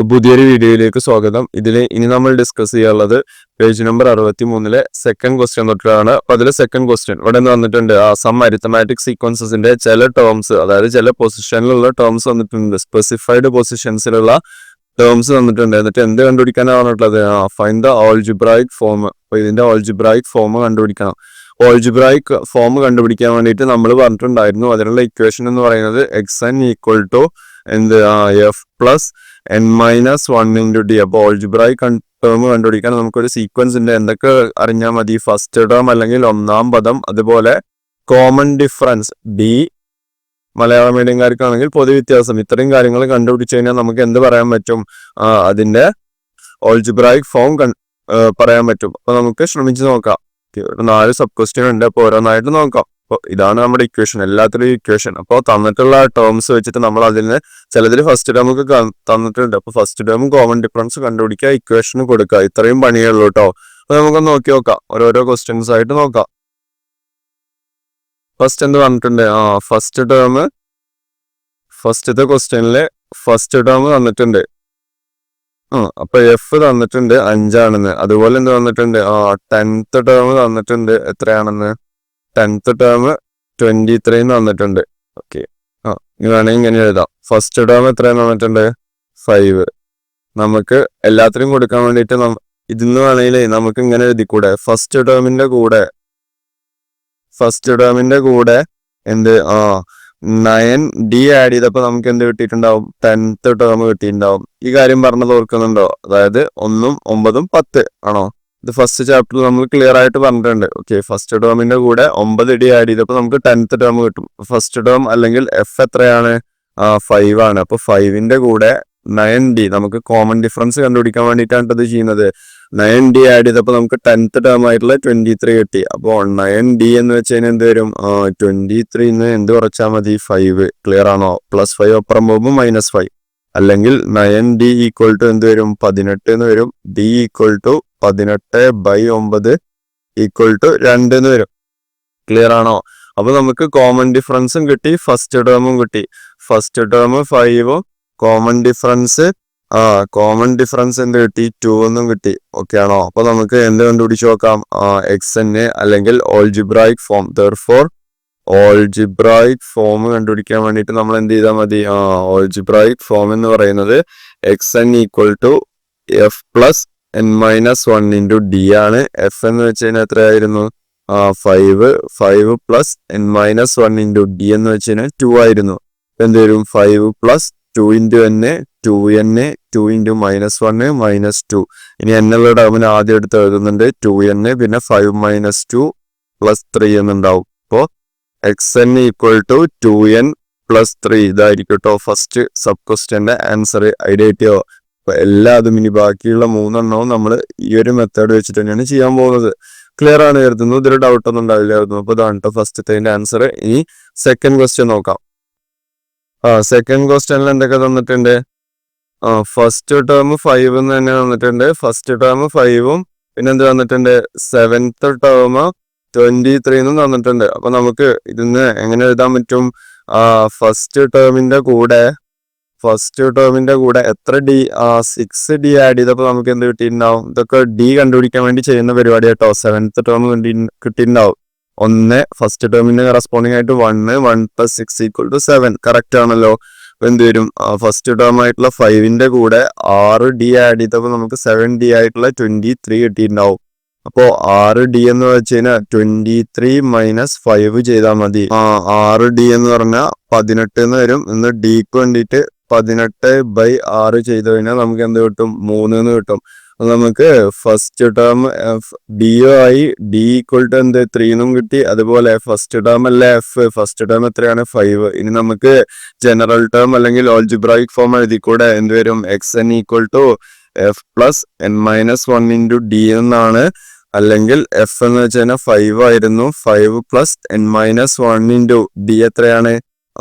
പുതിയൊരു വീഡിയോയിലേക്ക് സ്വാഗതം. ഇനി നമ്മൾ ഡിസ്കസ് ചെയ്യാനുള്ളത് പേജ് നമ്പർ 63 സെക്കൻഡ് ക്വസ്റ്റ്യൻ തൊട്ടാണ്. അപ്പൊ അതിലെ സെക്കൻഡ് ക്വസ്റ്റ്യൻ ഇവിടെ വന്നിട്ടുണ്ട്. സം അരിത്തമാറ്റിക് സീക്വൻസസിന്റെ ചില ടേംസ്, അതായത് ചില പൊസിഷനിലുള്ള ടേംസ് വന്നിട്ടുണ്ട്, സ്പെസിഫൈഡ് പൊസിഷൻസിലുള്ള ടേംസ് തന്നിട്ടുണ്ട്. എന്നിട്ട് എന്ത് കണ്ടുപിടിക്കാനാണ് പറഞ്ഞിട്ടുള്ളത്? Find the algebraic form. അപ്പൊ ഇതിന്റെ ഓൾജിബ്രായിക് ഫോം കണ്ടുപിടിക്കണം. ഓൾജിബ്രായിക് ഫോം കണ്ടുപിടിക്കാൻ വേണ്ടിയിട്ട് നമ്മൾ പറഞ്ഞിട്ടുണ്ടായിരുന്നു, അതിനുള്ള ഇക്വേഷൻ എന്ന് പറയുന്നത് xn equal to F plus n minus 1 into D. അപ്പോൾ ഓൾജിബ്രായിക് ടേം കണ്ടുപിടിക്കാൻ നമുക്കൊരു സീക്വൻസിന്റെ എന്തൊക്കെ അറിഞ്ഞാൽ മതി? ഫസ്റ്റ് ടേം അല്ലെങ്കിൽ ഒന്നാം പദം, അതുപോലെ കോമൺ ഡിഫറൻസ് ഡി, മലയാളം മീഡിയംകാർക്കാണെങ്കിൽ പൊതുവ്യത്യാസം. ഇത്രയും കാര്യങ്ങൾ കണ്ടുപിടിച്ചു കഴിഞ്ഞാൽ നമുക്ക് എന്ത് പറയാൻ പറ്റും? അതിന്റെ ഓൾജിബ്രായിക് ഫോം പറയാൻ പറ്റും. അപ്പൊ നമുക്ക് ശ്രമിച്ചു നോക്കാം. 4 സബ് ക്വസ്റ്റ്യൻ ഉണ്ട്. അപ്പൊ ഓരോന്നായിട്ട് നോക്കാം. അപ്പോൾ ഇതാണ് നമ്മുടെ ഇക്വേഷൻ, എല്ലാത്തിലും ഇക്വേഷൻ. അപ്പോൾ തന്നിട്ടുള്ള ടേംസ് വെച്ചിട്ട് നമ്മൾ അതിന് ചിലതിൽ ഫസ്റ്റ് ടേം ഒക്കെ തന്നിട്ടുണ്ട്. അപ്പൊ ഫസ്റ്റ് ടേം കോമൺ ഡിഫറൻസ് കണ്ടുപിടിക്കുക, ഇക്വേഷൻ കൊടുക്കുക. ഇത്രയും പണിയേ ഉള്ളൂ കേട്ടോ. അപ്പൊ നമുക്ക് നോക്കി നോക്കാം, ഓരോരോ ക്വസ്റ്റ്യൻസ് ആയിട്ട് നോക്കാം. ഫസ്റ്റ് എന്ത് പറഞ്ഞിട്ടുണ്ട്? ഫസ്റ്റ് ടേം, ഫസ്റ്റത്തെ ക്വസ്റ്റ്യനില് ഫസ്റ്റ് ടേം തന്നിട്ടുണ്ട്. അപ്പൊ എഫ് തന്നിട്ടുണ്ട് 5 ആണെന്ന്. അതുപോലെ എന്ത് തന്നിട്ടുണ്ട്? 10th ടേം തന്നിട്ടുണ്ട് എത്രയാണെന്ന്? 10th ടേം 23 തന്നിട്ടുണ്ട്. ഓക്കെ, ഇനി വേണമെങ്കിൽ ഇങ്ങനെ എഴുതാം. ഫസ്റ്റ് ടേം എത്രയാന്ന് തന്നിട്ടുണ്ട്? 5. നമുക്ക് എല്ലാത്തിനും കൊടുക്കാൻ വേണ്ടിയിട്ട് ഇതിന്ന് വേണമെങ്കിൽ നമുക്ക് ഇങ്ങനെ എഴുതിക്കൂടെ? ഫസ്റ്റ് ടേമിന്റെ കൂടെ എന്ത് 9D ആഡ് ചെയ്തപ്പോ നമുക്ക് എന്ത് കിട്ടിയിട്ടുണ്ടാവും? 10th ടേം കിട്ടിയിട്ടുണ്ടാവും. ഈ കാര്യം പറഞ്ഞത് ഓർക്കുന്നുണ്ടോ? അതായത് 1, 9, 10 ആണോ? ഇത് ഫസ്റ്റ് ചാപ്റ്ററിൽ നമ്മൾ ക്ലിയർ ആയിട്ട് പറഞ്ഞിട്ടുണ്ട്. ഓക്കെ, ഫസ്റ്റ് ടേമിന്റെ കൂടെ 9D ആഡ് ചെയ്തപ്പോൾ നമുക്ക് 10th ടേം കിട്ടും. ഫസ്റ്റ് ടേം അല്ലെങ്കിൽ എഫ് എത്രയാണ്? 5 ആണ്. അപ്പൊ 5ന്റെ കൂടെ 9D, നമുക്ക് കോമൺ ഡിഫറൻസ് കണ്ടുപിടിക്കാൻ വേണ്ടിയിട്ടാണ് ഇത് ചെയ്യുന്നത്. 9D ആഡ് ചെയ്തപ്പോൾ നമുക്ക് 10th ടേം ആയിട്ടുള്ള 23 കിട്ടി. അപ്പോൾ 9D എന്ന് വെച്ച് കഴിഞ്ഞാൽ എന്ത് വരും? 23 എന്ത് കുറച്ചാൽ മതി? 5. ക്ലിയർ ആണോ? +5 അപ്പുറം പോകുമ്പോൾ -5. അല്ലെങ്കിൽ 9D ഈക്വൽ ടു എന്ത് വരും? 18 എന്ന് വരും. D equal to 18/9 equal to 2 എന്ന് വരും. ക്ലിയർ ആണോ? അപ്പൊ നമുക്ക് കോമൺ ഡിഫറൻസും കിട്ടി, ഫസ്റ്റ് ടേമും കിട്ടി. ഫസ്റ്റ് ടേം 5ഉം കോമൺ ഡിഫറൻസ് എന്ത് കിട്ടി? 2 എന്നും കിട്ടി. ഓക്കെ ആണോ? അപ്പൊ നമുക്ക് എന്ത് കണ്ടുപിടിച്ച് നോക്കാം? xn അല്ലെങ്കിൽ algebraic form. Therefore algebraic form കണ്ടുപിടിക്കാൻ വേണ്ടിയിട്ട് നമ്മൾ എന്ത് ചെയ്താൽ മതി? ഓൾജിബ്രായിക് ഫോം എന്ന് പറയുന്നത് xn equal to F plus n minus 1 into D ആണ്. എഫ് എന്ന് വെച്ച് കഴിഞ്ഞാൽ എത്രയായിരുന്നു? 5 plus n minus 1 into D എന്ന് വെച്ച് കഴിഞ്ഞാൽ 2 ആയിരുന്നു. എന്ത് വരും? 5 plus 2 into n, 2n, 2 into -1 -2. ഇനി എന്നുള്ള ടേമിന് ആദ്യം എടുത്ത് എഴുതുന്നുണ്ട് 2n, പിന്നെ 5 - 2 + 3 എന്നുണ്ടാവും. അപ്പോൾ xn ഈക്വൽ ടു 2n + 3 ഇതായിരിക്കും കേട്ടോ ഫസ്റ്റ് സബ് ക്വസ്റ്റ്യന്റെ ആൻസർ. ഐഡിയ കിട്ടിയോ? അപ്പൊ എല്ലാതും ഇനി ബാക്കിയുള്ള 3 എണ്ണവും നമ്മൾ ഈ ഒരു മെത്തേഡ് വെച്ചിട്ട് തന്നെയാണ് ചെയ്യാൻ പോകുന്നത്. ക്ലിയർ ആണ് കരുതുന്നു. ഇതിൽ ഡൗട്ട് ഒന്നും ഉണ്ടാവില്ലായിരുന്നു. അപ്പൊ ഇതാണ് കേട്ടോ ഫസ്റ്റത്തെ ആൻസർ. ഇനി സെക്കൻഡ് ക്വസ്റ്റ്യൻ നോക്കാം. സെക്കൻഡ് ക്വസ്റ്റ്യനിൽ എന്തൊക്കെ തന്നിട്ടുണ്ട്? ഫസ്റ്റ് ടേം 5 എന്ന് തന്നെ തന്നിട്ടുണ്ട്. ഫസ്റ്റ് ടേം 5ഉം പിന്നെ എന്ത് തന്നിട്ടുണ്ട്? 7th ടേം 23 എന്നും തന്നിട്ടുണ്ട്. അപ്പൊ നമുക്ക് ഇതിന്ന് എങ്ങനെ എഴുതാൻ പറ്റും? ഫസ്റ്റ് ടേമിന്റെ കൂടെ എത്ര D? 6D ആഡ് ചെയ്തപ്പോ നമുക്ക് എന്ത് കിട്ടിയിട്ടുണ്ടാവും? ഇതൊക്കെ D കണ്ടുപിടിക്കാൻ വേണ്ടി ചെയ്യുന്ന പരിപാടി കേട്ടോ. 7th ടേം കിട്ടിയിട്ടുണ്ടാവും. 1, ഫസ്റ്റ് ടേമിന് കറസ്പോണ്ടിങ് ആയിട്ട് 1 + 6 = 7. കറക്റ്റ് ആണല്ലോ? എന്ത് വരും? ഫസ്റ്റ് ടേം ആയിട്ടുള്ള 5ന്റെ കൂടെ 6D ആഡ് ചെയ്തപ്പോൾ നമുക്ക് 7D ആയിട്ടുള്ള 23 കിട്ടിയിട്ടുണ്ടാവും. അപ്പോ 6D എന്ന് വെച്ച് കഴിഞ്ഞാൽ 23 - 5 ചെയ്താൽ മതി. 6D എന്ന് പറഞ്ഞാൽ 18 എന്ന് വരും. ഇന്ന് ഡിക്ക് വേണ്ടിയിട്ട് 18/6 ചെയ്ത് കഴിഞ്ഞാൽ നമുക്ക് എന്ത് കിട്ടും? 3 എന്ന് കിട്ടും. നമുക്ക് ഫസ്റ്റ് ടേം ഡിഒ ആയി. ഡി ഈക്വൽ ടു എന്ത്? 3 എന്നും കിട്ടി. അതുപോലെ ഫസ്റ്റ് ടേം അല്ല എഫ്, ഫസ്റ്റ് ടേം എത്രയാണ്? 5. ഇനി നമുക്ക് ജനറൽ ടേം അല്ലെങ്കിൽ ഓൾജിബ്രായിക് ഫോം എഴുതിക്കൂടെ? എന്ത് വരും? xn equal to F plus n minus 1 into D എന്നാണ്. അല്ലെങ്കിൽ എഫ് എന്ന് വെച്ച് കഴിഞ്ഞാൽ 5 ആയിരുന്നു. 5 plus n minus 1 into D എത്രയാണ്?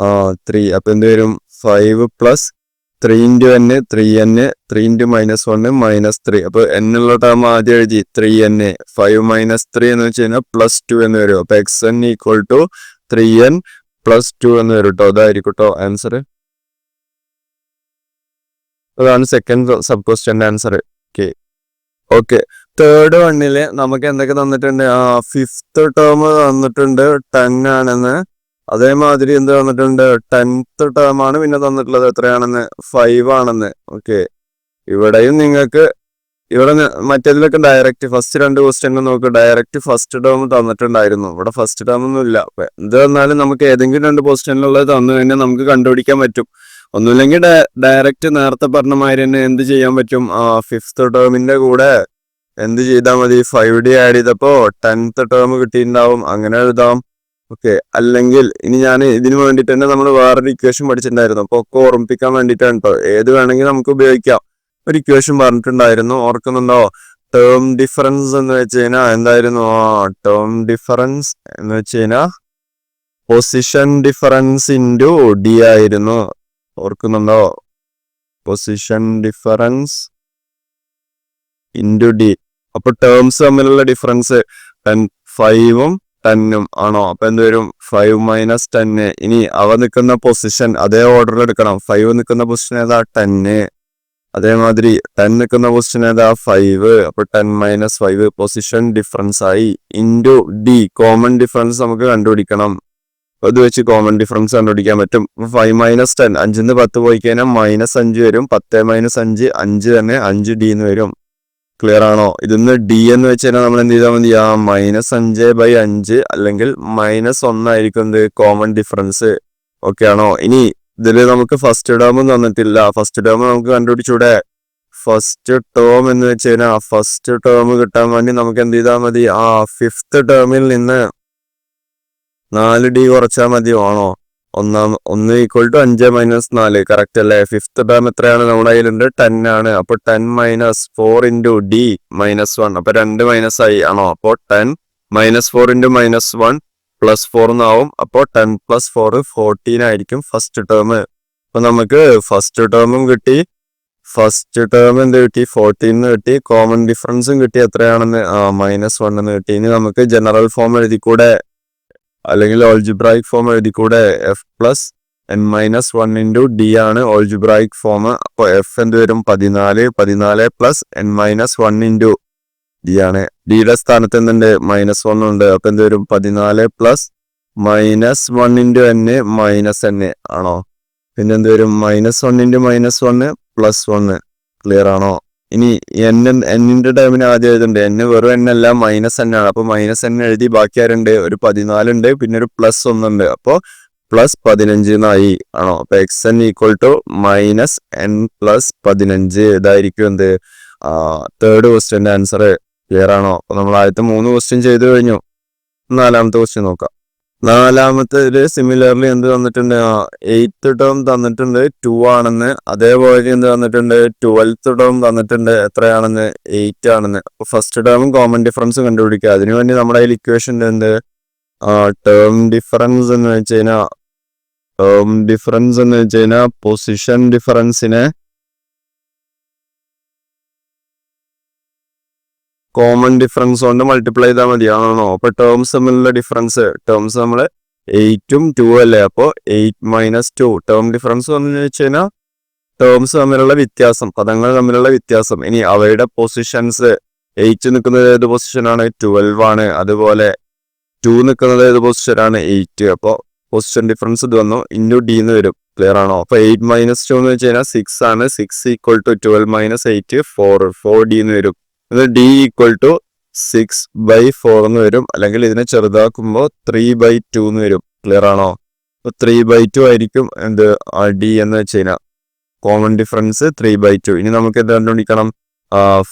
3. അപ്പൊ എന്ത് വരും? 5 plus 3 into n, 3n, 3 into -1 -3. അപ്പൊ n ഉള്ള ടേം ആദ്യം എഴുതി 3n. 5 - 3 എന്ന് വെച്ച് കഴിഞ്ഞാൽ +2 എന്ന് വരും. അപ്പൊ xn ഈക്വൽ ടു 3n + 2 എന്ന് വരും കേട്ടോ. അതായിരിക്കും കേട്ടോ ആൻസർ. അതാണ് സെക്കൻഡ് സബ് ക്വസ്റ്റ്യന്റെ ആൻസർ. ഓക്കെ ഓക്കെ തേർഡ് വണ്ണില് നമുക്ക് എന്തൊക്കെ തന്നിട്ടുണ്ട്? ഫിഫ്ത്ത് ടേം തന്നിട്ടുണ്ട് 10 ആണെന്ന്. അതേമാതിരി എന്ത് തന്നിട്ടുണ്ട്? 10th ടേം ആണ് പിന്നെ തന്നിട്ടുള്ളത് എത്രയാണെന്ന്? 5 ആണെന്ന്. ഓക്കെ ഇവിടെയും നിങ്ങൾക്ക് ഇവിടെ മറ്റേതിലൊക്കെ ഡയറക്റ്റ് ഫസ്റ്റ് 2 ക്വസ്റ്റ്യൻ നോക്ക്, ഡയറക്റ്റ് ഫസ്റ്റ് ടേം തന്നിട്ടുണ്ടായിരുന്നു. ഇവിടെ ഫസ്റ്റ് ടേം ഒന്നും ഇല്ല. എന്ത് വന്നാലും നമുക്ക് ഏതെങ്കിലും 2 ക്വസ്റ്റ്യനിലുള്ളത് തന്നു കഴിഞ്ഞാൽ നമുക്ക് കണ്ടുപിടിക്കാൻ പറ്റും. ഒന്നുമില്ലെങ്കിൽ ഡയറക്റ്റ് നേരത്തെ പറഞ്ഞ മാതിരി തന്നെ എന്ത് ചെയ്യാൻ പറ്റും? ഫിഫ്ത്ത് ടേമിന്റെ കൂടെ എന്ത് ചെയ്താൽ മതി? 5D ആഡ് ചെയ്തപ്പോ 10th ടേം കിട്ടിയിട്ടുണ്ടാവും. അങ്ങനെ എഴുതാം. ഓക്കെ അല്ലെങ്കിൽ ഇനി ഞാൻ ഇതിന് വേണ്ടിയിട്ട് തന്നെ നമ്മൾ വേറൊരു ഇക്വേഷൻ പഠിച്ചിട്ടുണ്ടായിരുന്നു. അപ്പൊ ഒക്കെ ഓർമ്മിപ്പിക്കാൻ വേണ്ടിയിട്ടാണ് കേട്ടോ. ഏത് വേണമെങ്കിൽ നമുക്ക് ഉപയോഗിക്കാം. ഒരു ഇക്വേഷൻ പറഞ്ഞിട്ടുണ്ടായിരുന്നു, ഓർക്കുന്നുണ്ടോ? ടേം ഡിഫറൻസ് എന്ന് വെച്ച് കഴിഞ്ഞാൽ എന്തായിരുന്നു? ടേം ഡിഫറൻസ് എന്ന് വെച്ച് കഴിഞ്ഞാൽ പൊസിഷൻ ഡിഫറൻസ് ഇൻറ്റു ഡി ആയിരുന്നു. ഓർക്കുന്നുണ്ടോ? Position difference into D. അപ്പൊ ടേംസ് തമ്മിലുള്ള ഡിഫറൻസ് 5ഉം 10ഉം ആണോ? അപ്പൊ എന്ത് വരും? 5 മൈനസ് 10. ഇനി അവ നിൽക്കുന്ന പൊസിഷൻ അതേ ഓർഡറിൽ എടുക്കണം. 5 നിൽക്കുന്ന പൊസിഷൻ ഏതാ? 10. അതേമാതിരി 10 നിൽക്കുന്ന പൊസിഷൻ ഏതാ? 5. അപ്പൊ 10 മൈനസ് 5 പൊസിഷൻ ഡിഫറൻസ് ആയി. ഇൻറ്റു ഡി കോമൺ ഡിഫറൻസ് നമുക്ക് കണ്ടുപിടിക്കണം. അത് വെച്ച് കോമൺ ഡിഫറൻസ് കണ്ടുപിടിക്കാൻ പറ്റും. 5 മൈനസ് 10 5 10 പോയി കഴിഞ്ഞാൽ -5 വരും. 10 മൈനസ് 5 5 തന്നെ 5D എന്ന് വരും. ക്ലിയർ ആണോ? ഇതിന്ന് ഡി എന്ന് വെച്ച് കഴിഞ്ഞാൽ നമ്മൾ എന്ത് ചെയ്താൽ മതി? -5/5 അല്ലെങ്കിൽ -1 ആയിരിക്കും എന്ത്? Common difference. ഓക്കെ ആണോ? ഇനി ഇതിൽ നമുക്ക് ഫസ്റ്റ് ടേം തന്നിട്ടില്ല. ഫസ്റ്റ് ടേം നമുക്ക് കണ്ടുപിടിച്ചൂടെ? ഫസ്റ്റ് ടേം എന്ന് വെച്ച് കഴിഞ്ഞാൽ ഫസ്റ്റ് ടേം കിട്ടാൻ വേണ്ടി നമുക്ക് എന്ത് ചെയ്താൽ മതി? ഫിഫ്ത്ത് ടേമിൽ നിന്ന് 4D കുറച്ചാൽ മതി. ആണോ? 1 ഈക്വൽ ടു 5 മൈനസ് 4 കറക്റ്റ് അല്ലേ? ഫിഫ്ത്ത് ടേം എത്രയാണ്? നമ്മുടെ കയ്യിലുണ്ട് 10 ആണ്. അപ്പൊ 10 മൈനസ് 4 ഇൻറ്റു ഡി -1. അപ്പൊ 2 മൈനസ് ആയി. ആണോ? അപ്പൊ 10 മൈനസ് 4 ഇൻറ്റു -1 പ്ലസ് 4 എന്നാവും. അപ്പൊ 10 പ്ലസ് 4 14 ആയിരിക്കും ഫസ്റ്റ് ടേം. അപ്പൊ നമുക്ക് ഫസ്റ്റ് ടേമും കിട്ടി, ഫസ്റ്റ് ടേം എന്ത് കിട്ടി? 14 കിട്ടി. കോമൺ ഡിഫറൻസും കിട്ടി. എത്രയാണെന്ന്? -1 എന്ന് കിട്ടി. ഇനി നമുക്ക് ജനറൽ ഫോം എഴുതിക്കൂടെ? അല്ലെങ്കിൽ ഓൾജിബ്രായിക് ഫോം എഴുതിക്കൂടെ? f plus n minus 1 into D ആണ് ഓൾജിബ്രായിക് ഫോം. അപ്പൊ f എന്ത് വരും? 14 plus n minus 1 into D ആണ്. ഡിയുടെ സ്ഥാനത്ത് എന്തുണ്ട്? -1 ഉണ്ട്. അപ്പൊ എന്ത് വരും? 14 പ്ലസ് -1 ഇൻറ്റു n -n ആണോ? പിന്നെ എന്ത് വരും? -1 ഇൻറ്റു -1 പ്ലസ് 1. ക്ലിയർ ആണോ? ഇനി എന്നിന്റെ ടേമിന് ആദ്യം എഴുതുന്നുണ്ട്. n വെറും n അല്ല, -n ആണ്. അപ്പൊ -n എഴുതി. ബാക്കി ആരുണ്ട്? ഒരു 14 ഉണ്ട്, പിന്നെ ഒരു പ്ലസ് 1 ഉണ്ട്. അപ്പൊ പ്ലസ് 15 എന്നായി. ആണോ? അപ്പൊ xn equal to -n plus 15. ഇതായിരിക്കും എന്ത്? Third ക്വസ്റ്റ്യന്റെ answer. ക്ലിയർ ആണോ? അപ്പൊ നമ്മൾ ആദ്യത്തെ 3 ക്വസ്റ്റ്യൻ ചെയ്തു കഴിഞ്ഞു. 4ാമത്തെ ക്വസ്റ്റ്യൻ നോക്കാം. 4ാമത്തെ സിമിലർലി എന്ത് തന്നിട്ടുണ്ട്? 8th ടേം തന്നിട്ടുണ്ട് 2 ആണെന്ന്. അതേപോലെ എന്ത് തന്നിട്ടുണ്ട്? 12th ടേം തന്നിട്ടുണ്ട് എത്രയാണെന്ന്? 8 ആണെന്ന്. അപ്പൊ ഫസ്റ്റ് ടേമും കോമൺ ഡിഫറൻസും കണ്ടുപിടിക്കുക. അതിനുവേണ്ടി നമ്മുടെ കയ്യിൽ ഇക്വേഷൻ എന്ത്? ടേം ഡിഫറൻസ് എന്ന് വെച്ച് കഴിഞ്ഞാൽ പൊസിഷൻ ഡിഫറൻസിനെ കോമൺ ഡിഫറൻസ് കൊണ്ട് മൾട്ടിപ്ലൈ ചെയ്താൽ മതി. ആണോ? അപ്പൊ ടേംസ് തമ്മിലുള്ള ഡിഫറൻസ്, ടേംസ് നമ്മള് 8ഉം 2 അല്ലേ? അപ്പൊ 8 മൈനസ് 2 ടേം ഡിഫറൻസ് എന്ന് വെച്ച് കഴിഞ്ഞാൽ ടേംസ് തമ്മിലുള്ള വ്യത്യാസം, പദങ്ങൾ തമ്മിലുള്ള വ്യത്യാസം. ഇനി അവയുടെ പൊസിഷൻസ്, 8 നിൽക്കുന്നത് ഏത് പൊസിഷനാണ്? 12 ആണ്. അതുപോലെ 2 നിൽക്കുന്നത് ഏത് പൊസിഷനാണ്? 8. അപ്പൊ പൊസിഷൻ ഡിഫറൻസ് ഇത് വന്നു. ഇൻറ്റു ഡി എന്ന് വരും. ക്ലിയർ ആണോ? അപ്പൊ 8 മൈനസ് 2 എന്ന് വെച്ച് കഴിഞ്ഞാൽ 6 ആണ്. 6 ഈക്വൽ ടു 12 മൈനസ് 8 4D എന്ന് വരും. ഇത് d ഈക്വൽ ടു 6/4 എന്ന് വരും. അല്ലെങ്കിൽ ഇതിനെ ചെറുതാക്കുമ്പോൾ 3/2 എന്ന് വരും. ക്ലിയർ ആണോ? 3/2 ആയിരിക്കും എന്ത്? ഡി എന്ന് വെച്ച് കഴിഞ്ഞാൽ കോമൺ ഡിഫറൻസ് 3/2. ഇനി നമുക്ക് എന്ത് കണ്ടുപിടിക്കണം?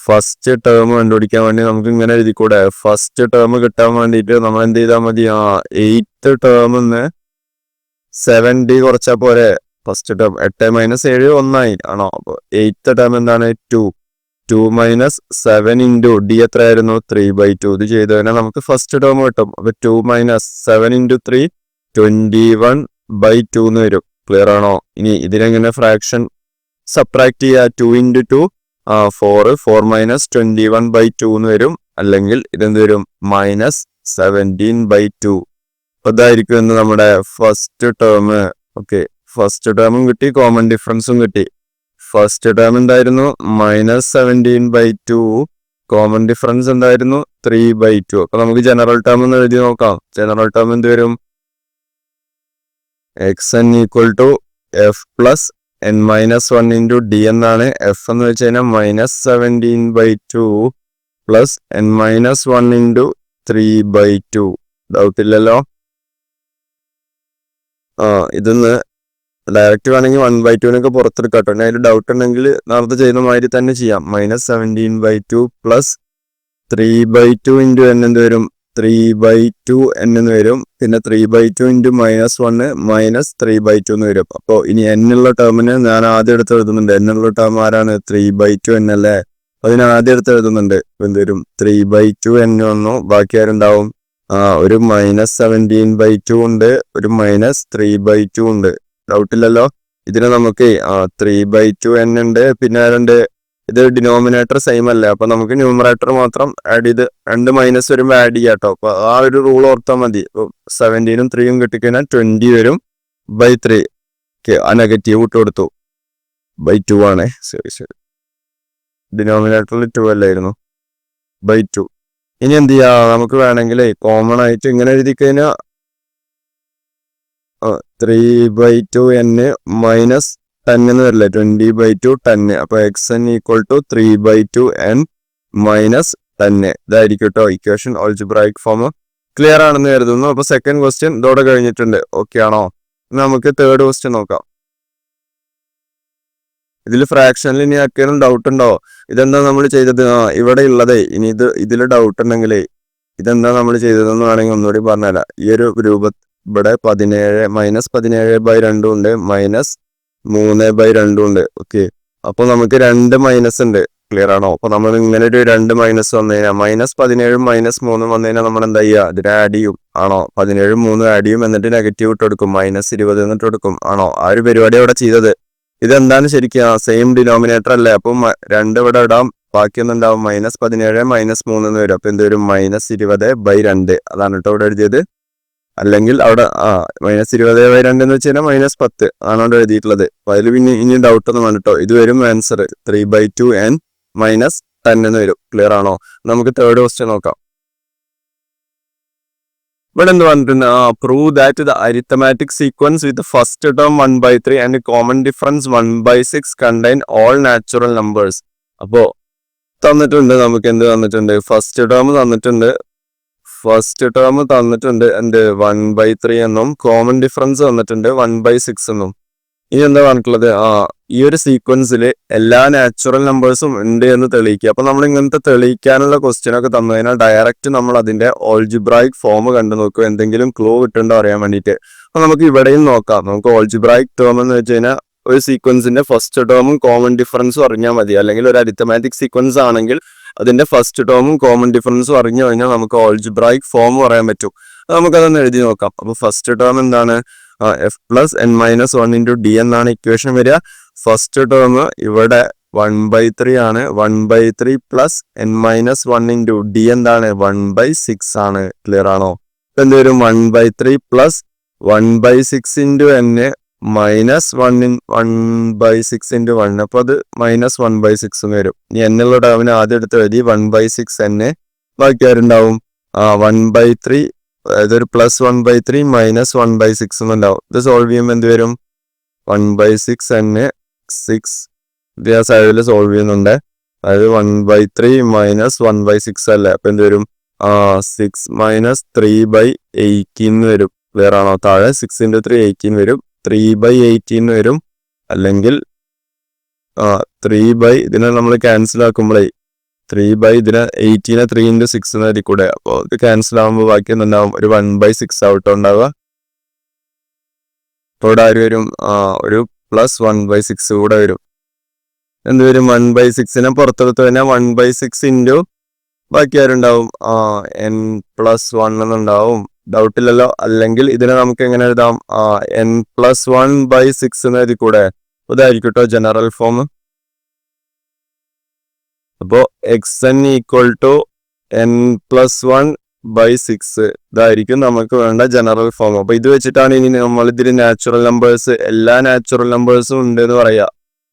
ഫസ്റ്റ് ടേം കണ്ടുപിടിക്കാൻ വേണ്ടി നമുക്ക് ഇങ്ങനെ എഴുതിക്കൂടെ? ഫസ്റ്റ് ടേം കിട്ടാൻ വേണ്ടിയിട്ട് നമ്മൾ എന്ത് ചെയ്താൽ മതി? 8th ടേമിന്ന് 7D കുറച്ചാ പോരെ? ഫസ്റ്റ് ടേം 8 മൈനസ് 7 1 ആണോ? അപ്പൊ 8th ടേം എന്താണ്? 2 മൈനസ് 7 ഇൻറ്റു ഡി എത്രയായിരുന്നു? 3/2. ഇത് ചെയ്ത് കഴിഞ്ഞാൽ നമുക്ക് ഫസ്റ്റ് ടേം കിട്ടും. അപ്പൊ 2 മൈനസ് 7 ഇൻറ്റു 3 21/2 എന്ന് വരും. ക്ലിയർ ആണോ? ഇനി ഇതിനെങ്ങനെ ഫ്രാക്ഷൻ സബ്ട്രാക്ട് ചെയ്യുക? 2 ഇൻറ്റു 2 4 മൈനസ് 21/2 എന്ന് വരും. അല്ലെങ്കിൽ ഇതെന്ത് വരും? -17/2. അപ്പൊ ഇതായിരിക്കും എന്ന് നമ്മുടെ ഫസ്റ്റ് ടേം. ഓക്കെ, ഫസ്റ്റ് ടേമും കിട്ടി, കോമൺ ഡിഫറൻസും കിട്ടി. ഫസ്റ്റ് ടേം എന്തായിരുന്നു -17/2. കോമൺ ഡിഫറൻസ് എന്തായിരുന്നു 3/2. അപ്പൊ നമുക്ക് ജനറൽ ടേം എന്ന് എഴുതി നോക്കാം. ജനറൽ ടേം എന്ത് വരും? xn equal to f plus n-1 into d എന്നാണ്. f എന്ന് വെച്ച് കഴിഞ്ഞാൽ -17/2 പ്ലസ് n-1 ഇൻറ്റു 3/2. ഡൗട്ട് ഇല്ലല്ലോ? ഇതൊന്ന് ഡയറക്റ്റ് വേണമെങ്കിൽ 1/2 പുറത്തെടുക്കാട്ടോ. അതിൽ ഡൗട്ട് ഉണ്ടെങ്കിൽ നേരത്തെ ചെയ്യുന്ന മാതിരി തന്നെ ചെയ്യാം. -17/2 പ്ലസ് 3/2 ഇൻറ്റു n എന്ത് വരും? 3/2 n എന്ന് വരും. പിന്നെ 3/2 ഇൻറ്റു -1 -3/2 എന്ന് വരും. അപ്പോൾ ഇനി n ഉള്ള ടേമിന് ഞാൻ ആദ്യം എടുത്ത് എഴുതുന്നുണ്ട്. n ഉള്ള ടേം ആരാണ്? 3/2 n അല്ലേ? അതിന് ആദ്യം എടുത്ത് എഴുതുന്നുണ്ട്. എന്ത് വരും? 3/2 n വന്നു. ബാക്കി ആരുണ്ടാവും? ഒരു -17/2 ഉണ്ട്, ഒരു -3/2 ഉണ്ട്. ഡൗട്ടില്ലല്ലോ? ഇതിന് നമുക്ക് 3/2 n ഉണ്ട്, പിന്നെ ആരുണ്ട്? ഇത് ഡിനോമിനേറ്റർ സെയിം അല്ലേ? അപ്പൊ നമുക്ക് ന്യൂമറേറ്റർ മാത്രം ആഡ് ചെയ്ത് 2 മൈനസ് വരുമ്പോൾ ആഡ് ചെയ്യാട്ടോ. അപ്പൊ ആ ഒരു റൂൾ ഓർത്താൽ മതി. 17ഉം 3ഉം കിട്ടിക്കഴിഞ്ഞാൽ 20 വരും /3. ആ നെഗറ്റീവ് ഇട്ട് കൊടുത്തു. /2 ആണ്. ശരി. ഡിനോമിനേറ്ററിൽ 2 അല്ലായിരുന്നു, /2. ഇനി എന്ത് ചെയ്യാ? നമുക്ക് വേണമെങ്കിൽ കോമൺ ആയിട്ട് ഇങ്ങനെ എഴുതി കഴിഞ്ഞാൽ 3/2 n മൈനസ് 10 എന്ന് വരില്ലേ? 20/2 10. അപ്പൊ xn equal to 3/2 n minus 10. ഇതായിരിക്കും കേട്ടോ ഇക്വേഷൻ. ഓൾജിബ്രായിക് ഫോം ക്ലിയർ ആണെന്ന് കരുതുന്നു. അപ്പൊ സെക്കൻഡ് ക്വസ്റ്റ്യൻ ഇതോടെ കഴിഞ്ഞിട്ടുണ്ട്. ഓക്കെ ആണോ? നമുക്ക് തേർഡ് ക്വസ്റ്റ്യൻ നോക്കാം. ഇതിൽ ഫ്രാക്ഷനിൽ ഇനി ആർക്കെങ്കിലും ഡൗട്ട് ഉണ്ടോ? ഇതെന്താ നമ്മൾ ചെയ്തത്? ഇവിടെ ഉള്ളതേ. ഇനി ഇതിൽ ഡൗട്ട് ഉണ്ടെങ്കിലേ ഇതെന്താ നമ്മൾ ചെയ്തതെന്ന് വേണമെങ്കിൽ ഒന്നുകൂടി പറഞ്ഞുതരാം. ഈ ഒരു ഇവിടെ -17/2 ഉണ്ട്, -3/2 ഉണ്ട്. ഓക്കെ, അപ്പൊ നമുക്ക് 2 മൈനസ് ഉണ്ട്. ക്ലിയർ ആണോ? അപ്പൊ നമ്മൾ ഇങ്ങനെ ഒരു 2 മൈനസ് വന്നു കഴിഞ്ഞാൽ -17ഉം -3ഉം വന്നു കഴിഞ്ഞാൽ നമ്മൾ എന്താ ചെയ്യുക? ഇതിനെ ആഡ് ചെയ്യും. ആണോ? 17ഉം 3ഉം ആഡ് ചെയ്യും, എന്നിട്ട് നെഗറ്റീവ് ഇട്ട് കൊടുക്കും. -20 എന്നിട്ട് കൊടുക്കും. ആണോ? ആ ഒരു പരിപാടി അവിടെ ചെയ്തത്. ഇതെന്താണ് ശരിക്കും? സെയിം ഡിനോമിനേറ്റർ അല്ലേ? അപ്പം 2 ഇവിടെ ഇടാം. ബാക്കി ഒന്നുണ്ടാവും -17 -3 എന്ന് വരും. അപ്പൊ എന്ത് വരും? -20/2. അതാണ് കേട്ടോ ഇവിടെ എഴുതിയത്. അല്ലെങ്കിൽ അവിടെ -20/2 എന്ന് വെച്ച് കഴിഞ്ഞാൽ -10 ആണ് അവിടെ എഴുതിയിട്ടുള്ളത്. അപ്പൊ അതിൽ പിന്നെ ഇനി ഡൗട്ട് ഒന്നും വേണ്ട കേട്ടോ. ഇത് വരും ആൻസർ 3/2 n -10 എന്ന് വരും. ക്ലിയർ ആണോ? നമുക്ക് തേർഡ് ക്വസ്റ്റ്യൻ നോക്കാം. ഇവിടെ എന്ത് പറഞ്ഞിട്ടുണ്ട്? Prove that the arithmetic sequence with first term 1/3 and common difference 1/6 contain all natural numbers. അപ്പോ തന്നിട്ടുണ്ട്. നമുക്ക് എന്ത് തന്നിട്ടുണ്ട്? ഫസ്റ്റ് ടേം തന്നിട്ടുണ്ട്. എന്ത് 1/3 എന്നും കോമൺ ഡിഫറൻസ് തന്നിട്ടുണ്ട് 1/6 എന്നും. ഇനി എന്താ പറഞ്ഞിട്ടുള്ളത്? ഈ ഒരു സീക്വൻസിൽ എല്ലാ നാച്ചുറൽ നമ്പേഴ്സും ഉണ്ട് എന്ന് തെളിയിക്കുക. അപ്പൊ നമ്മൾ ഇങ്ങനത്തെ തെളിയിക്കാനുള്ള ക്വസ്റ്റ്യൻ ഒക്കെ തന്നു കഴിഞ്ഞാൽ ഡയറക്റ്റ് നമ്മൾ അതിന്റെ ഓൾജിബ്രായിക് ഫോം കണ്ടു നോക്കുക. എന്തെങ്കിലും ക്ലൂ കിട്ടുണ്ടോ അറിയാൻ വേണ്ടിയിട്ട്. അപ്പൊ നമുക്ക് ഇവിടെയും നോക്കാം. നമുക്ക് ഓൾജിബ്രായിക് ടേം എന്ന് വെച്ച് കഴിഞ്ഞാൽ ഒരു സീക്വൻസിന്റെ ഫസ്റ്റ് ടേമും കോമൺ ഡിഫറൻസും അറിഞ്ഞാൽ മതി. അല്ലെങ്കിൽ ഒരു അരിത്തമാറ്റിക് സീക്വൻസ് ആണെങ്കിൽ അതിന്റെ ഫസ്റ്റ് ടേമും കോമൺ ഡിഫറൻസും അറിഞ്ഞു കഴിഞ്ഞാൽ നമുക്ക് ഓൾജിബ്രായിക് ഫോം പറയാൻ പറ്റും. നമുക്കതൊന്ന് എഴുതി നോക്കാം. അപ്പൊ ഫസ്റ്റ് ടേം എന്താണ്? f plus n-1 into d എന്നാണ് ഇക്വേഷൻ വരിക. ഫസ്റ്റ് ടേം ഇവിടെ 1/3 ആണ്. 1/3 പ്ലസ് n-1 ഇൻറ്റു d എന്താണ്? 1/6 ആണ്. ക്ലിയർ ആണോ? എന്ത് വരും? 1/3 പ്ലസ് 1/6 ഇൻറ്റു n -1/6 ഇൻറ്റു 1. അപ്പൊ അത് -1/6 വരും. ഇനി n ഉള്ള ടേമിന് ആദ്യം എടുത്ത് എഴുതി 1/6 n. ബാക്കി ആരുണ്ടാവും? 1/3, അതൊരു +1/3 -1/6 എന്നുണ്ടാവും. ഇത് സോൾവ് ചെയ്യുമ്പോൾ എന്ത് വരും? 1/6 n 6. ഇത് ആ സൈഡിൽ സോൾവ് ചെയ്യുന്നുണ്ട്. അതായത് 1/3 -1/6 അല്ലേ? അപ്പൊ എന്ത് വരും? 6 - 3/18 വരും. ക്ലിയർ ആണോ? താഴെ 6 × 3 18 വരും. 3/18 വരും. അല്ലെങ്കിൽ ഇതിനെ നമ്മൾ ക്യാൻസൽ ആക്കുമ്പോഴേ 3/ഇതിനെ 18നെ 3 × 6 എന്നായിരിക്കും കൂടെ. അപ്പോൾ ഇത് ക്യാൻസൽ ആകുമ്പോൾ ബാക്കി എന്തുണ്ടാവും? ഒരു 1/6 ആവട്ടോ ഉണ്ടാവുക. അപ്പോൾ ഇവിടെ ആര് വരും? ഒരു +1/6 കൂടെ വരും. എന്ത് വരും? 1/6നെ പുറത്തെടുത്ത് കഴിഞ്ഞാൽ 1/6 ഇൻറ്റു ബാക്കി ആരുണ്ടാവും? n+1 എന്നുണ്ടാവും. ഡൗട്ടില്ലല്ലോ? അല്ലെങ്കിൽ ഇതിനെ നമുക്ക് എങ്ങനെ എഴുതാം? n+1/6 എന്ന് എഴുതി കൂടെ. ഇതായിരിക്കും കേട്ടോ ജനറൽ ഫോം. അപ്പോ xn ഈക്വൽ ടു n+1/6 ഇതായിരിക്കും നമുക്ക് വേണ്ട ജനറൽ ഫോം. അപ്പൊ ഇത് വെച്ചിട്ടാണ് ഇനി നമ്മൾ ഇതിൽ നാച്ചുറൽ നമ്പേഴ്സ്, എല്ലാ നാച്ചുറൽ നമ്പേഴ്സും ഉണ്ട് എന്ന് പറയാ.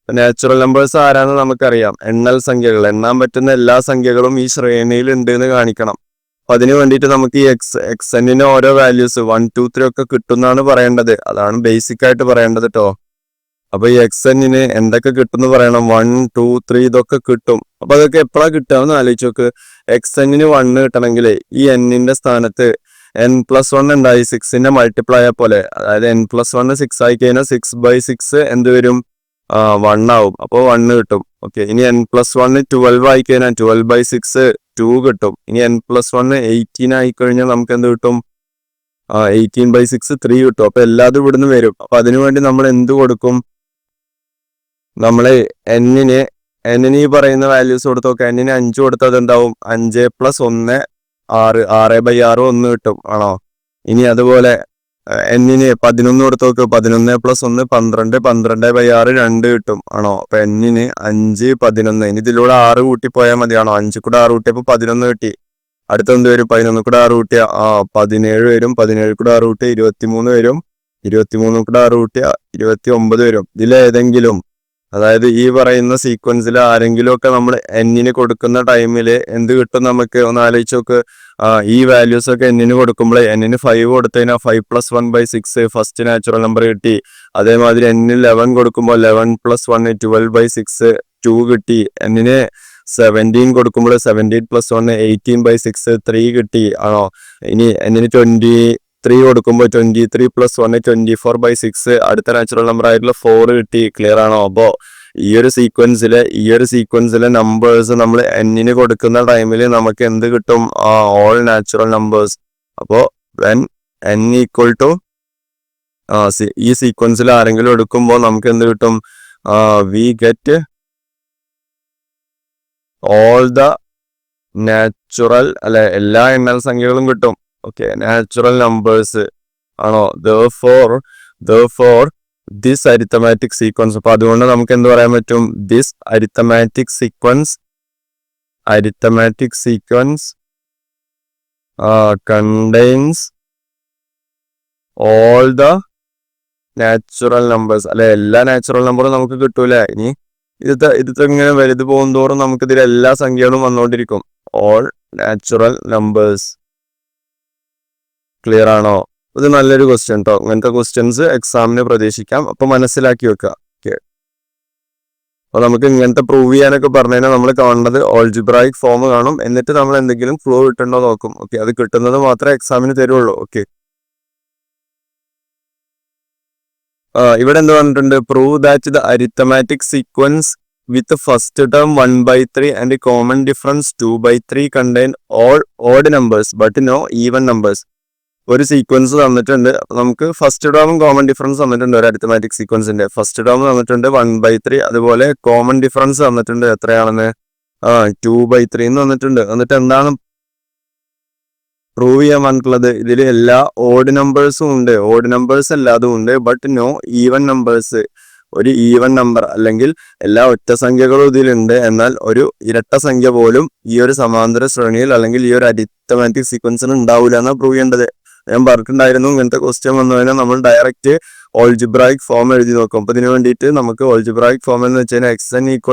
നാച്ചുറൽ നമ്പേഴ്സ് ആരാന്ന് നമുക്കറിയാം, എണ്ണൽ സംഖ്യകൾ, എണ്ണാൻ പറ്റുന്ന എല്ലാ സംഖ്യകളും ഈ ശ്രേണിയിൽ ഉണ്ട് എന്ന് കാണിക്കണം. അപ്പൊ അതിന് വേണ്ടിയിട്ട് നമുക്ക് ഈ എക്സ് എന്നിന് ഓരോ വാല്യൂസ് 1 2 3 ഒക്കെ കിട്ടുന്നാണ് പറയേണ്ടത്. അതാണ് ബേസിക് ആയിട്ട് പറയേണ്ടത് കേട്ടോ. അപ്പൊ ഈ എക്സ് എന്നിന് എന്തൊക്കെ കിട്ടും പറയണം. 1 2 3 ഇതൊക്കെ കിട്ടും. അപ്പൊ അതൊക്കെ എപ്പോഴാ കിട്ടാന്ന് ആലോചിച്ച് നോക്ക്. എക്സ് എന്നിന് 1 കിട്ടണമെങ്കിൽ ഈ എന്നിന്റെ സ്ഥാനത്ത് n+1 ഉണ്ടായി 6ന്റെ മൾട്ടിപ്ലൈ ആയ പോലെ, അതായത് n+1 6 ആയി കഴിഞ്ഞാൽ 6/6 എന്ത് വരും, 1 ആവും. അപ്പോൾ 1 കിട്ടും. ഓക്കെ, ഇനി n+1 12 ആയി കഴിഞ്ഞാൽ 12/6 2 കിട്ടും. ഇനി n+1 18 ആയി കഴിഞ്ഞാൽ നമുക്ക് എന്ത് കിട്ടും, 18/6 3 കിട്ടും. അപ്പൊ എല്ലാതും ഇവിടുന്ന് വരും. അപ്പൊ അതിനുവേണ്ടി നമ്മൾ എന്ത് കൊടുക്കും, നമ്മള് എന്നിന് ഈ പറയുന്ന വാല്യൂസ് കൊടുത്ത് നോക്കുക. എന്നിന് 5 കൊടുത്താൽ അതെന്താവും, 5 + 1 6, 6/6 1 കിട്ടും ആണോ. ഇനി അതുപോലെ എന്നിന് 11 കൊടുത്ത് നോക്ക്. 11 + 1 12, 12/6 2 കിട്ടും ആണോ. അപ്പൊ എന്നിന് 5 11, ഇനി ഇതിലൂടെ 6 കൂട്ടി പോയാൽ മതിയാണോ. 5 കൂടെ 6 കൂട്ടിയപ്പോ 11 കിട്ടി. അടുത്തെന്ത് വരും, 11 കൂടെ 6 കൂട്ടിയ 17 വരും. 17 കൂടെ 6 കൂട്ടിയ 23 വരും. 23 കൂടെ 6 കൂട്ടിയ 29 വരും. ഇതിലേതെങ്കിലും, അതായത് ഈ പറയുന്ന സീക്വൻസിൽ ആരെങ്കിലും ഒക്കെ നമ്മൾ എന്നിന് കൊടുക്കുന്ന ടൈമിൽ എന്ത് കിട്ടും നമുക്ക് ഒന്ന് ആലോചിച്ച് നോക്ക്. ഈ വാല്യൂസ് ഒക്കെ എന്നിന് കൊടുക്കുമ്പോൾ എന്നിന് 5 കൊടുത്തതിനാൽ 5 + 1/6 ഫസ്റ്റ് നാച്ചുറൽ നമ്പർ കിട്ടി. അതേമാതിരി എന്നിന് 11 കൊടുക്കുമ്പോൾ 11 + 1 12/6 2 കിട്ടി. എന്നിന് 17 കൊടുക്കുമ്പോൾ 17 + 1 18/6 3 കിട്ടി ആണോ. ഇനി എന്നിന് 23 കൊടുക്കുമ്പോൾ 23 + 1 24/6 അടുത്ത നാച്ചുറൽ നമ്പർ ആയിട്ടുള്ള 4 കിട്ടി. ക്ലിയർ ആണോ. അപ്പോ ഈ ഒരു സീക്വൻസിലെ നമ്പേഴ്സ് നമ്മൾ എന്നിന് കൊടുക്കുന്ന ടൈമിൽ നമുക്ക് എന്ത് കിട്ടും, ഓൾ നാച്ചുറൽ നമ്പേഴ്സ്. അപ്പോ വെൻ n = ഈ സീക്വൻസിൽ ആരെങ്കിലും എടുക്കുമ്പോൾ നമുക്ക് എന്ത് കിട്ടും, we get all the natural, അല്ലെ എല്ലാ എണ്ണൽ സംഖ്യകളും കിട്ടും. ഓക്കെ, നാച്ചുറൽ നമ്പേഴ്സ് ആണോ. therefore this arithmetic sequence. അപ്പൊ അതുകൊണ്ട് നമുക്ക് എന്ത് പറയാൻ പറ്റും, this arithmetic sequence contains all the natural numbers, അല്ലെ എല്ലാ നാച്ചുറൽ നമ്പറും നമുക്ക് കിട്ടൂലേ. ഇനി ഇത് ഇങ്ങനെ വലുത് പോകുന്തോറും നമുക്ക് ഇതിൽ എല്ലാ സംഖ്യകളും വന്നുകൊണ്ടിരിക്കും. All natural numbers. ക്ലിയർ ആണോ. ഇത് നല്ലൊരു ക്വസ്റ്റ്യൻ കേട്ടോ. ഇങ്ങനത്തെ ക്വസ്റ്റ്യൻസ് എക്സാമിന് പ്രതീക്ഷിക്കാം. അപ്പൊ മനസ്സിലാക്കി വെക്കുക. ഓക്കെ, അപ്പൊ നമുക്ക് ഇങ്ങനത്തെ പ്രൂവ് ചെയ്യാനൊക്കെ പറഞ്ഞു കഴിഞ്ഞാൽ നമ്മൾ കാണേണ്ടത് ഓൾജിബ്രായിക് ഫോം കാണും. എന്നിട്ട് നമ്മൾ എന്തെങ്കിലും ഫ്ലോ കിട്ടുന്നുണ്ടോ നോക്കും. ഓക്കെ, അത് കിട്ടുന്നത് മാത്രമേ എക്സാമിന് തരുള്ളൂ. ഓക്കെ, ഇവിടെ എന്ത് പറഞ്ഞിട്ടുണ്ട്, prove that the arithmetic sequence with first term 1/3 and common difference 2/3 contain all odd numbers but no even numbers. ഒരു സീക്വൻസ് തന്നിട്ടുണ്ട്. നമുക്ക് ഫസ്റ്റ് ടേമും കോമൺ ഡിഫറൻസ് തന്നിട്ടുണ്ട്. ഒരു അരിത്തമാറ്റിക് സീക്വൻസിന്റെ ഫസ്റ്റ് ടേം തന്നിട്ടുണ്ട് 1/3, അതുപോലെ കോമൺ ഡിഫറൻസ് തന്നിട്ടുണ്ട് എത്രയാണെന്ന്, 2/3 തന്നിട്ടുണ്ട്. എന്നിട്ട് എന്താണ് പ്രൂവ് ചെയ്യാൻ പറഞ്ഞിട്ടുള്ളത്, ഇതിൽ എല്ലാ ഓഡ് നമ്പേഴ്സും ഉണ്ട്, ഓഡ് നമ്പേഴ്സ് എല്ലാതും ഉണ്ട്, ബട്ട് നോ ഈവൻ നമ്പേഴ്സ്. ഒരു ഈവൻ നമ്പർ അല്ലെങ്കിൽ എല്ലാ ഒറ്റ സംഖ്യകളും ഇതിലുണ്ട്, എന്നാൽ ഒരു ഇരട്ട സംഖ്യ പോലും ഈ ഒരു സമാന്തര ശ്രേണിയിൽ അല്ലെങ്കിൽ ഈ ഒരു അരിത്തമാറ്റിക് സീക്വൻസിന് ഉണ്ടാവില്ല എന്നാണ് പ്രൂവ് ചെയ്യേണ്ടത്. ഞാൻ പറഞ്ഞിട്ടുണ്ടായിരുന്നു ഇങ്ങനത്തെ ക്വസ്റ്റ്യൻ വന്നു കഴിഞ്ഞാൽ നമ്മൾ ഡയറക്റ്റ് ഓൾജിബ്രായിക് ഫോം എഴുതി നോക്കും. അപ്പൊ ഇതിനു വേണ്ടിയിട്ട് നമുക്ക് ഓൾജിബ്രായിക് ഫോം എന്ന് വെച്ച് കഴിഞ്ഞാൽ xn =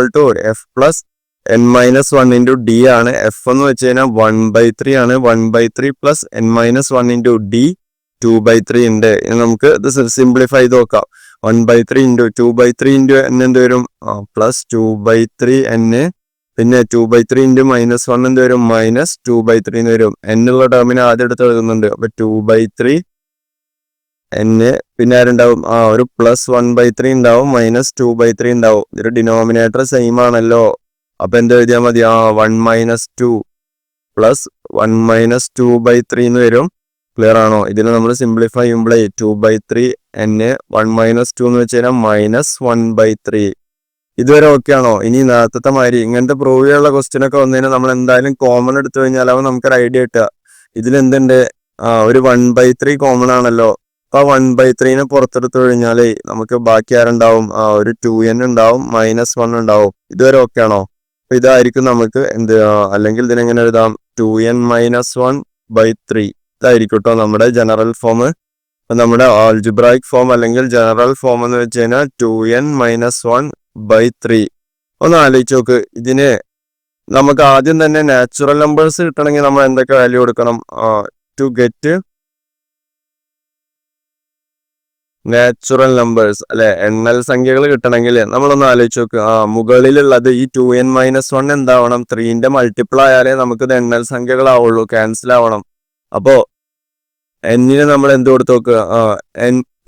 f + n-1 × d ആണ്. f എന്ന് വെച്ച് കഴിഞ്ഞാൽ 1/3 ആണ്. 1/3 + n-1 × d 2/3 ഉണ്ട്. നമുക്ക് ഇത് സിംപ്ലിഫൈ ചെയ്ത് നോക്കാം. 1/3 × 2/3 × n എന്ത് വരും, പ്ലസ് 2/3 n, പിന്നെ 2/3 × -1 എന്ത് വരും, -2/3 എന്ന് വരും. n ഉള്ള ടേമിന് ആദ്യം എടുത്ത് എഴുതുന്നുണ്ട്. അപ്പൊ 2/3 n, പിന്നെ ആരുണ്ടാവും, ഒരു +1/3 ഉണ്ടാവും, -2/3 ഉണ്ടാവും. ഇതൊരു ഡിനോമിനേറ്റർ സെയിം ആണല്ലോ. അപ്പൊ എന്ത് എഴുതിയാൽ മതി, 1 - 2 + 1 - 2/3 എന്ന് വരും. ക്ലിയർ ആണോ. ഇതിനെ നമ്മൾ സിംപ്ലിഫൈ ചെയ്യുമ്പോഴേ 2/3 n 1 - 2 എന്ന് വെച്ച് കഴിഞ്ഞാൽ -1/3. ഇതുവരെ ഓക്കെ ആണോ. ഇനി നേരത്തെ മാതിരി ഇങ്ങനത്തെ പ്രൂവ് ചെയ്യാനുള്ള ക്വസ്റ്റ്യൻ ഒക്കെ വന്നു കഴിഞ്ഞാൽ നമ്മൾ എന്തായാലും കോമൺ എടുത്തു കഴിഞ്ഞാൽ അവൻ നമുക്കൊരു ഐഡിയ കിട്ടുക. ഇതിലെന്തുണ്ട്, ഒരു 1/3 കോമൺ ആണല്ലോ. അപ്പൊ 1/3 പുറത്തെടുത്തു കഴിഞ്ഞാലേ നമുക്ക് ബാക്കി ആരുണ്ടാവും, ഒരു 2n ഉണ്ടാവും, -1 ഉണ്ടാവും. ഇതുവരെ ഓക്കെ ആണോ. അപ്പൊ ഇതായിരിക്കും നമുക്ക് എന്ത്, അല്ലെങ്കിൽ ഇതിനെങ്ങനെ എഴുതാം, 2n - 1/3 ഇതായിരിക്കും കേട്ടോ നമ്മുടെ ജനറൽ ഫോം. നമ്മുടെ ആൾജിബ്രായിക് ഫോം അല്ലെങ്കിൽ ജനറൽ ഫോം എന്ന് വെച്ച് കഴിഞ്ഞാൽ 2n - 1 2n-3 ഒന്ന് ആലോചിച്ച് നോക്ക്. ഇതിന് നമുക്ക് ആദ്യം തന്നെ നാച്ചുറൽ നമ്പേഴ്സ് കിട്ടണമെങ്കിൽ നമ്മൾ എന്തൊക്കെ വാല്യൂ കൊടുക്കണം? ടു ഗെറ്റ് നാച്ചുറൽ നമ്പേഴ്സ് അല്ലെ, എണ്ണൽ സംഖ്യകൾ കിട്ടണമെങ്കിൽ നമ്മളൊന്ന് ആലോചിച്ച് നോക്ക്. മുകളിലുള്ളത് ഈ 2n-1 എന്താവണം? 3ന്റെ മൾട്ടിപ്പിൾ ആയാലേ നമുക്ക് ഇത് എണ്ണൽ സംഖ്യകളാവുള്ളൂ, ക്യാൻസൽ ആവണം. അപ്പോ എന്നിന് നമ്മൾ എന്ത് കൊടുത്തു നോക്കുക?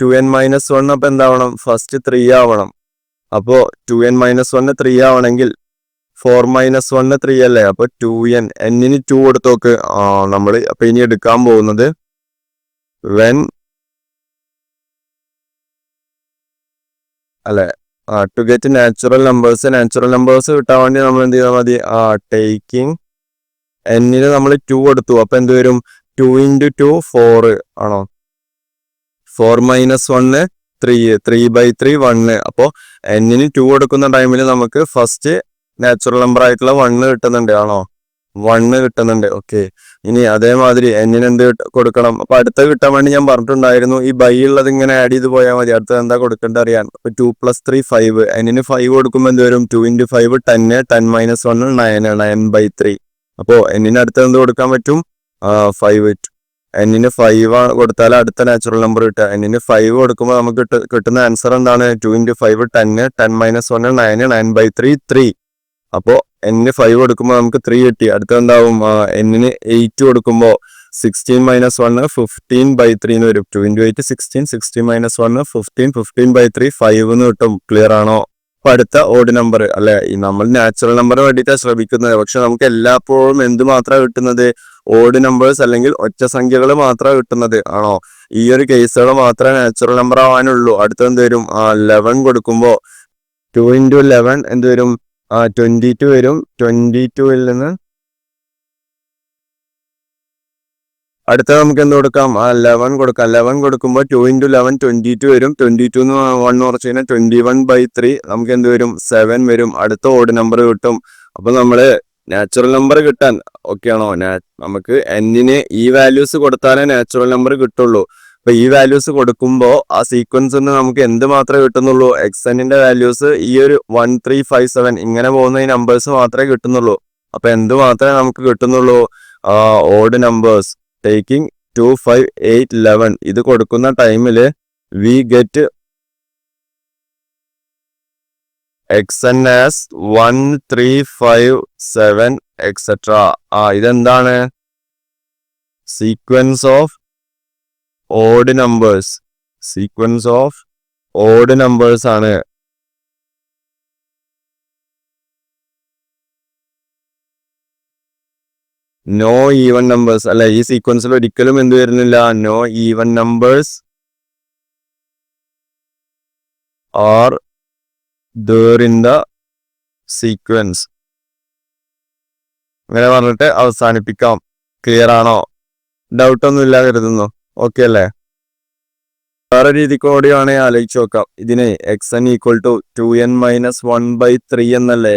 2n-1 അപ്പൊ എന്താവണം? ഫസ്റ്റ് 3 ആവണം. അപ്പോ 2n-1 3 ആവണമെങ്കിൽ 4 - 1 3 അല്ലേ? അപ്പൊ 2n, എന്നിന് 2 കൊടുത്തു നോക്ക്. നമ്മൾ അപ്പൊ ഇനി എടുക്കാൻ പോകുന്നത് വെൻ അല്ലെ, ടു ഗെറ്റ് നാച്ചുറൽ നമ്പേഴ്സ് കിട്ടാൻ വേണ്ടി നമ്മൾ എന്ത് ചെയ്താൽ മതി? ടേക്കിംഗ് എന്നിന് നമ്മൾ 2 കൊടുത്തു. അപ്പൊ എന്ത് വരും? 2 × 2 4 ആണോ? 4 - 1 3, 3/3 1. അപ്പോ എന്നിന് 2 കൊടുക്കുന്ന ടൈമിൽ നമുക്ക് ഫസ്റ്റ് നാച്ചുറൽ നമ്പർ ആയിട്ടുള്ള 1 കിട്ടുന്നുണ്ട് ആണോ? 1 കിട്ടുന്നുണ്ട്. ഓക്കെ, ഇനി അതേമാതിരി എന്നിന് എന്ത് കൊടുക്കണം? അപ്പൊ അടുത്ത കിട്ടാൻ വേണ്ടി ഞാൻ പറഞ്ഞിട്ടുണ്ടായിരുന്നു, ഈ ബൈ ഉള്ളത് ഇങ്ങനെ ആഡ് ചെയ്ത് പോയാൽ മതി. അടുത്തത് എന്താ കൊടുക്കേണ്ടത് അറിയാൻ. 2 + 3 5. എന്നിന് 5 കൊടുക്കുമ്പോൾ എന്ത് വരും? 2 × 5 10, 10 - 1 9, 9/3. അപ്പോ എന്നിന് അടുത്ത എന്ത് കൊടുക്കാൻ പറ്റും? 5. എന്നിന് 5 കൊടുത്താൽ അടുത്ത നാച്ചുറൽ നമ്പർ കിട്ടുക. എന്നിന് 5 കൊടുക്കുമ്പോൾ നമുക്ക് കിട്ടുന്ന ആൻസർ എന്താണ്? 2 × 5 10, 10 - 1 9, 9/3 3. അപ്പോ എന്നിന് 5 കൊടുക്കുമ്പോൾ നമുക്ക് 3 കിട്ടി. അടുത്ത എന്താവും? എന്നിന് 8 കൊടുക്കുമ്പോൾ 16 - 1 15/3 എന്ന് വരും. 2 × 8 16, 16 - 1 15, 15/3 5 എന്ന് കിട്ടും. ക്ലിയർ ആണോ? അപ്പൊ അടുത്ത ഓഡ് നമ്പർ അല്ലെ, നമ്മൾ നാച്ചുറൽ നമ്പർ വേണ്ടിയിട്ടാണ് ശ്രമിക്കുന്നത്. പക്ഷെ നമുക്ക് എല്ലായ്പ്പോഴും എന്ത് മാത്രമാണ് കിട്ടുന്നത്? ഓഡ് നമ്പേഴ്സ് അല്ലെങ്കിൽ ഒറ്റ സംഖ്യകൾ മാത്രമാണ് കിട്ടുന്നത് ആണോ? ഈ ഒരു കേസുകൾ മാത്രമേ നാച്ചുറൽ നമ്പർ ആവാനുള്ളൂ. അടുത്ത എന്ത് വരും? 11 കൊടുക്കുമ്പോൾ 2 × 11 എന്ത് വരും? 22 വരും. 22ൽ നിന്ന് അടുത്ത നമുക്ക് എന്ത് കൊടുക്കാം? 11 കൊടുക്കാം. 11 കൊടുക്കുമ്പോൾ 2 × 11 22 വരും. 22 1 കുറച്ച് കഴിഞ്ഞാൽ 21/3 നമുക്ക് എന്ത് വരും? 7 വരും. അടുത്ത ഓഡ് നമ്പർ കിട്ടും. അപ്പൊ നമ്മള് നാച്ചുറൽ നമ്പർ കിട്ടാൻ ഓക്കെ ആണോ? നമുക്ക് എന്നിന് ഈ വാല്യൂസ് കൊടുത്താലേ നാച്ചുറൽ നമ്പർ കിട്ടുള്ളൂ. അപ്പൊ ഈ വാല്യൂസ് കൊടുക്കുമ്പോൾ ആ സീക്വൻസ് നമുക്ക് എന്ത് മാത്രമേ കിട്ടുന്നുള്ളൂ? xnന്റെ വാല്യൂസ് ഈ ഒരു 1 3 5 7 ഇങ്ങനെ പോകുന്ന ഈ നമ്പേഴ്സ് മാത്രമേ കിട്ടുന്നുള്ളൂ. അപ്പൊ എന്ത് മാത്രമേ നമുക്ക് കിട്ടുന്നുള്ളൂ? Odd numbers. ടേക്കിംഗ് 2 5 8 11 ഇത് കൊടുക്കുന്ന ടൈമില് we get xn as 1 3 5 7 etc. ഇതെന്താണ്? സീക്വൻസ് ഓഫ് ഓഡ് നമ്പേഴ്സ് ആണ്. നോ ഈവൻ നമ്പേഴ്സ് അല്ലെ, ഈ സീക്വൻസിൽ ഒരിക്കലും എന്ത് വരുന്നില്ല? No even numbers are there in the sequence. അങ്ങനെ പറഞ്ഞിട്ട് അവസാനിപ്പിക്കാം. ക്ലിയർ ആണോ? ഡൗട്ട് ഒന്നും ഇല്ല കരുതുന്നു. ഓക്കെ അല്ലേ? വേറെ രീതിക്കോടെയാണെ ആലോചിച്ച് നോക്കാം. ഇതിനെ xn = 2n-1/3 എന്നല്ലേ?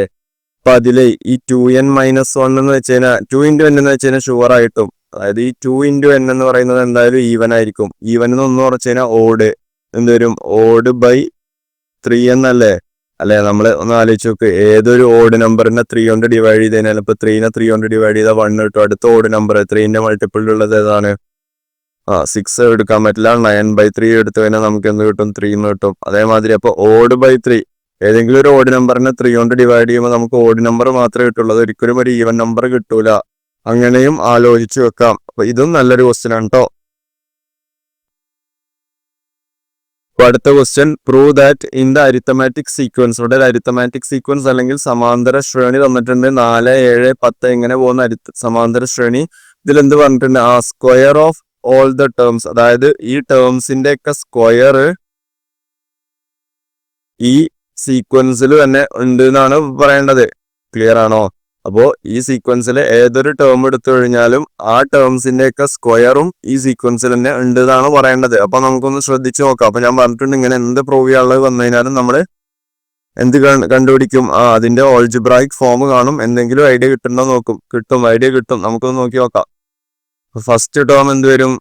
അപ്പൊ അതില് ഈ 2n-1 എന്ന് വെച്ച് കഴിഞ്ഞാൽ 2 × n എന്ന് വെച്ച് കഴിഞ്ഞാൽ ഷുവർ ആയിട്ടും, അതായത് ഈ 2 × n എന്ന് പറയുന്നത് എന്തായാലും ഈവൻ ആയിരിക്കും. ഈവൻ എന്ന് ഒന്ന് കുറച്ച് കഴിഞ്ഞാൽ ഓഡ് എന്ത് വരും? odd/3 എന്നല്ലേ? അല്ലെ, നമ്മൾ ഒന്ന് ആലോചിച്ച് നോക്ക്. ഏതൊരു ഓഡ് നമ്പറിനെ 3 കൊണ്ട് ഡിവൈഡ് ചെയ്ത് കഴിഞ്ഞാൽ ഇപ്പൊ 3നെ 3 കൊണ്ട് ഡിവൈഡ് ചെയ്താൽ 1 കിട്ടും. അടുത്ത ഓഡ് നമ്പർ 3ന്റെ മൾട്ടിപ്പിൾ ഉള്ളത് ഏതാണ്? 6 എടുക്കാൻ പറ്റില്ല. 9/3 എടുത്തു കഴിഞ്ഞാൽ നമുക്ക് എന്ത് കിട്ടും? 3 എന്ന് കിട്ടും. അതേമാതിരി അപ്പൊ odd/3 ഏതെങ്കിലും ഒരു ഓഡ് നമ്പറിനെ 3 കൊണ്ട് ഡിവൈഡ് ചെയ്യുമ്പോൾ നമുക്ക് ഓഡ് നമ്പർ മാത്രമേ കിട്ടുള്ളൂ. അത് ഒരിക്കലും ഒരു ഈവൻ നമ്പർ കിട്ടൂല. അങ്ങനെയും ആലോചിച്ച് വെക്കാം. അപ്പൊ ഇതും നല്ലൊരു ക്വസ്റ്റ്യൻ ആണ് കേട്ടോ. അടുത്ത question, prove that in the arithmetic sequence. ഇവിടെ അരിത്തമാറ്റിക് സീക്വൻസ് അല്ലെങ്കിൽ സമാന്തര ശ്രേണി തന്നിട്ടുണ്ട്. 4 7 10 ഇങ്ങനെ പോകുന്ന സമാന്തര ശ്രേണി. ഇതിലെന്ത് പറഞ്ഞിട്ടുണ്ട്? Square of all the terms, അതായത് ഈ ടേംസിന്റെ ഒക്കെ സ്ക്വയർ ഈ സീക്വൻസിൽ തന്നെ ഉണ്ട് എന്നാണ് പറയേണ്ടത്. ക്ലിയർ ആണോ? അപ്പോ ഈ സീക്വൻസിൽ ഏതൊരു ടേം എടുത്തു കഴിഞ്ഞാലും ആ ടേംസിന്റെ ഒക്കെ സ്ക്വയറും ഈ സീക്വൻസിൽ തന്നെ ഉണ്ട് എന്നാണ് പറയേണ്ടത്. അപ്പൊ നമുക്കൊന്ന് ശ്രദ്ധിച്ചു നോക്കാം. അപ്പൊ ഞാൻ പറഞ്ഞിട്ടുണ്ട്, ഇങ്ങനെ എന്ത് പ്രൂവ് ചെയ്യാനുള്ളത് വന്നു കഴിഞ്ഞാലും നമ്മൾ എന്ത് കണ്ടുപിടിക്കും? അതിന്റെ ഓൾജിബ്രായിക് ഫോം കാണും. എന്തെങ്കിലും ഐഡിയ കിട്ടുന്നോ നോക്കും. ഐഡിയ കിട്ടും. നമുക്കൊന്ന് നോക്കി നോക്കാം. ഫസ്റ്റ് ടേം എന്ത് വരും?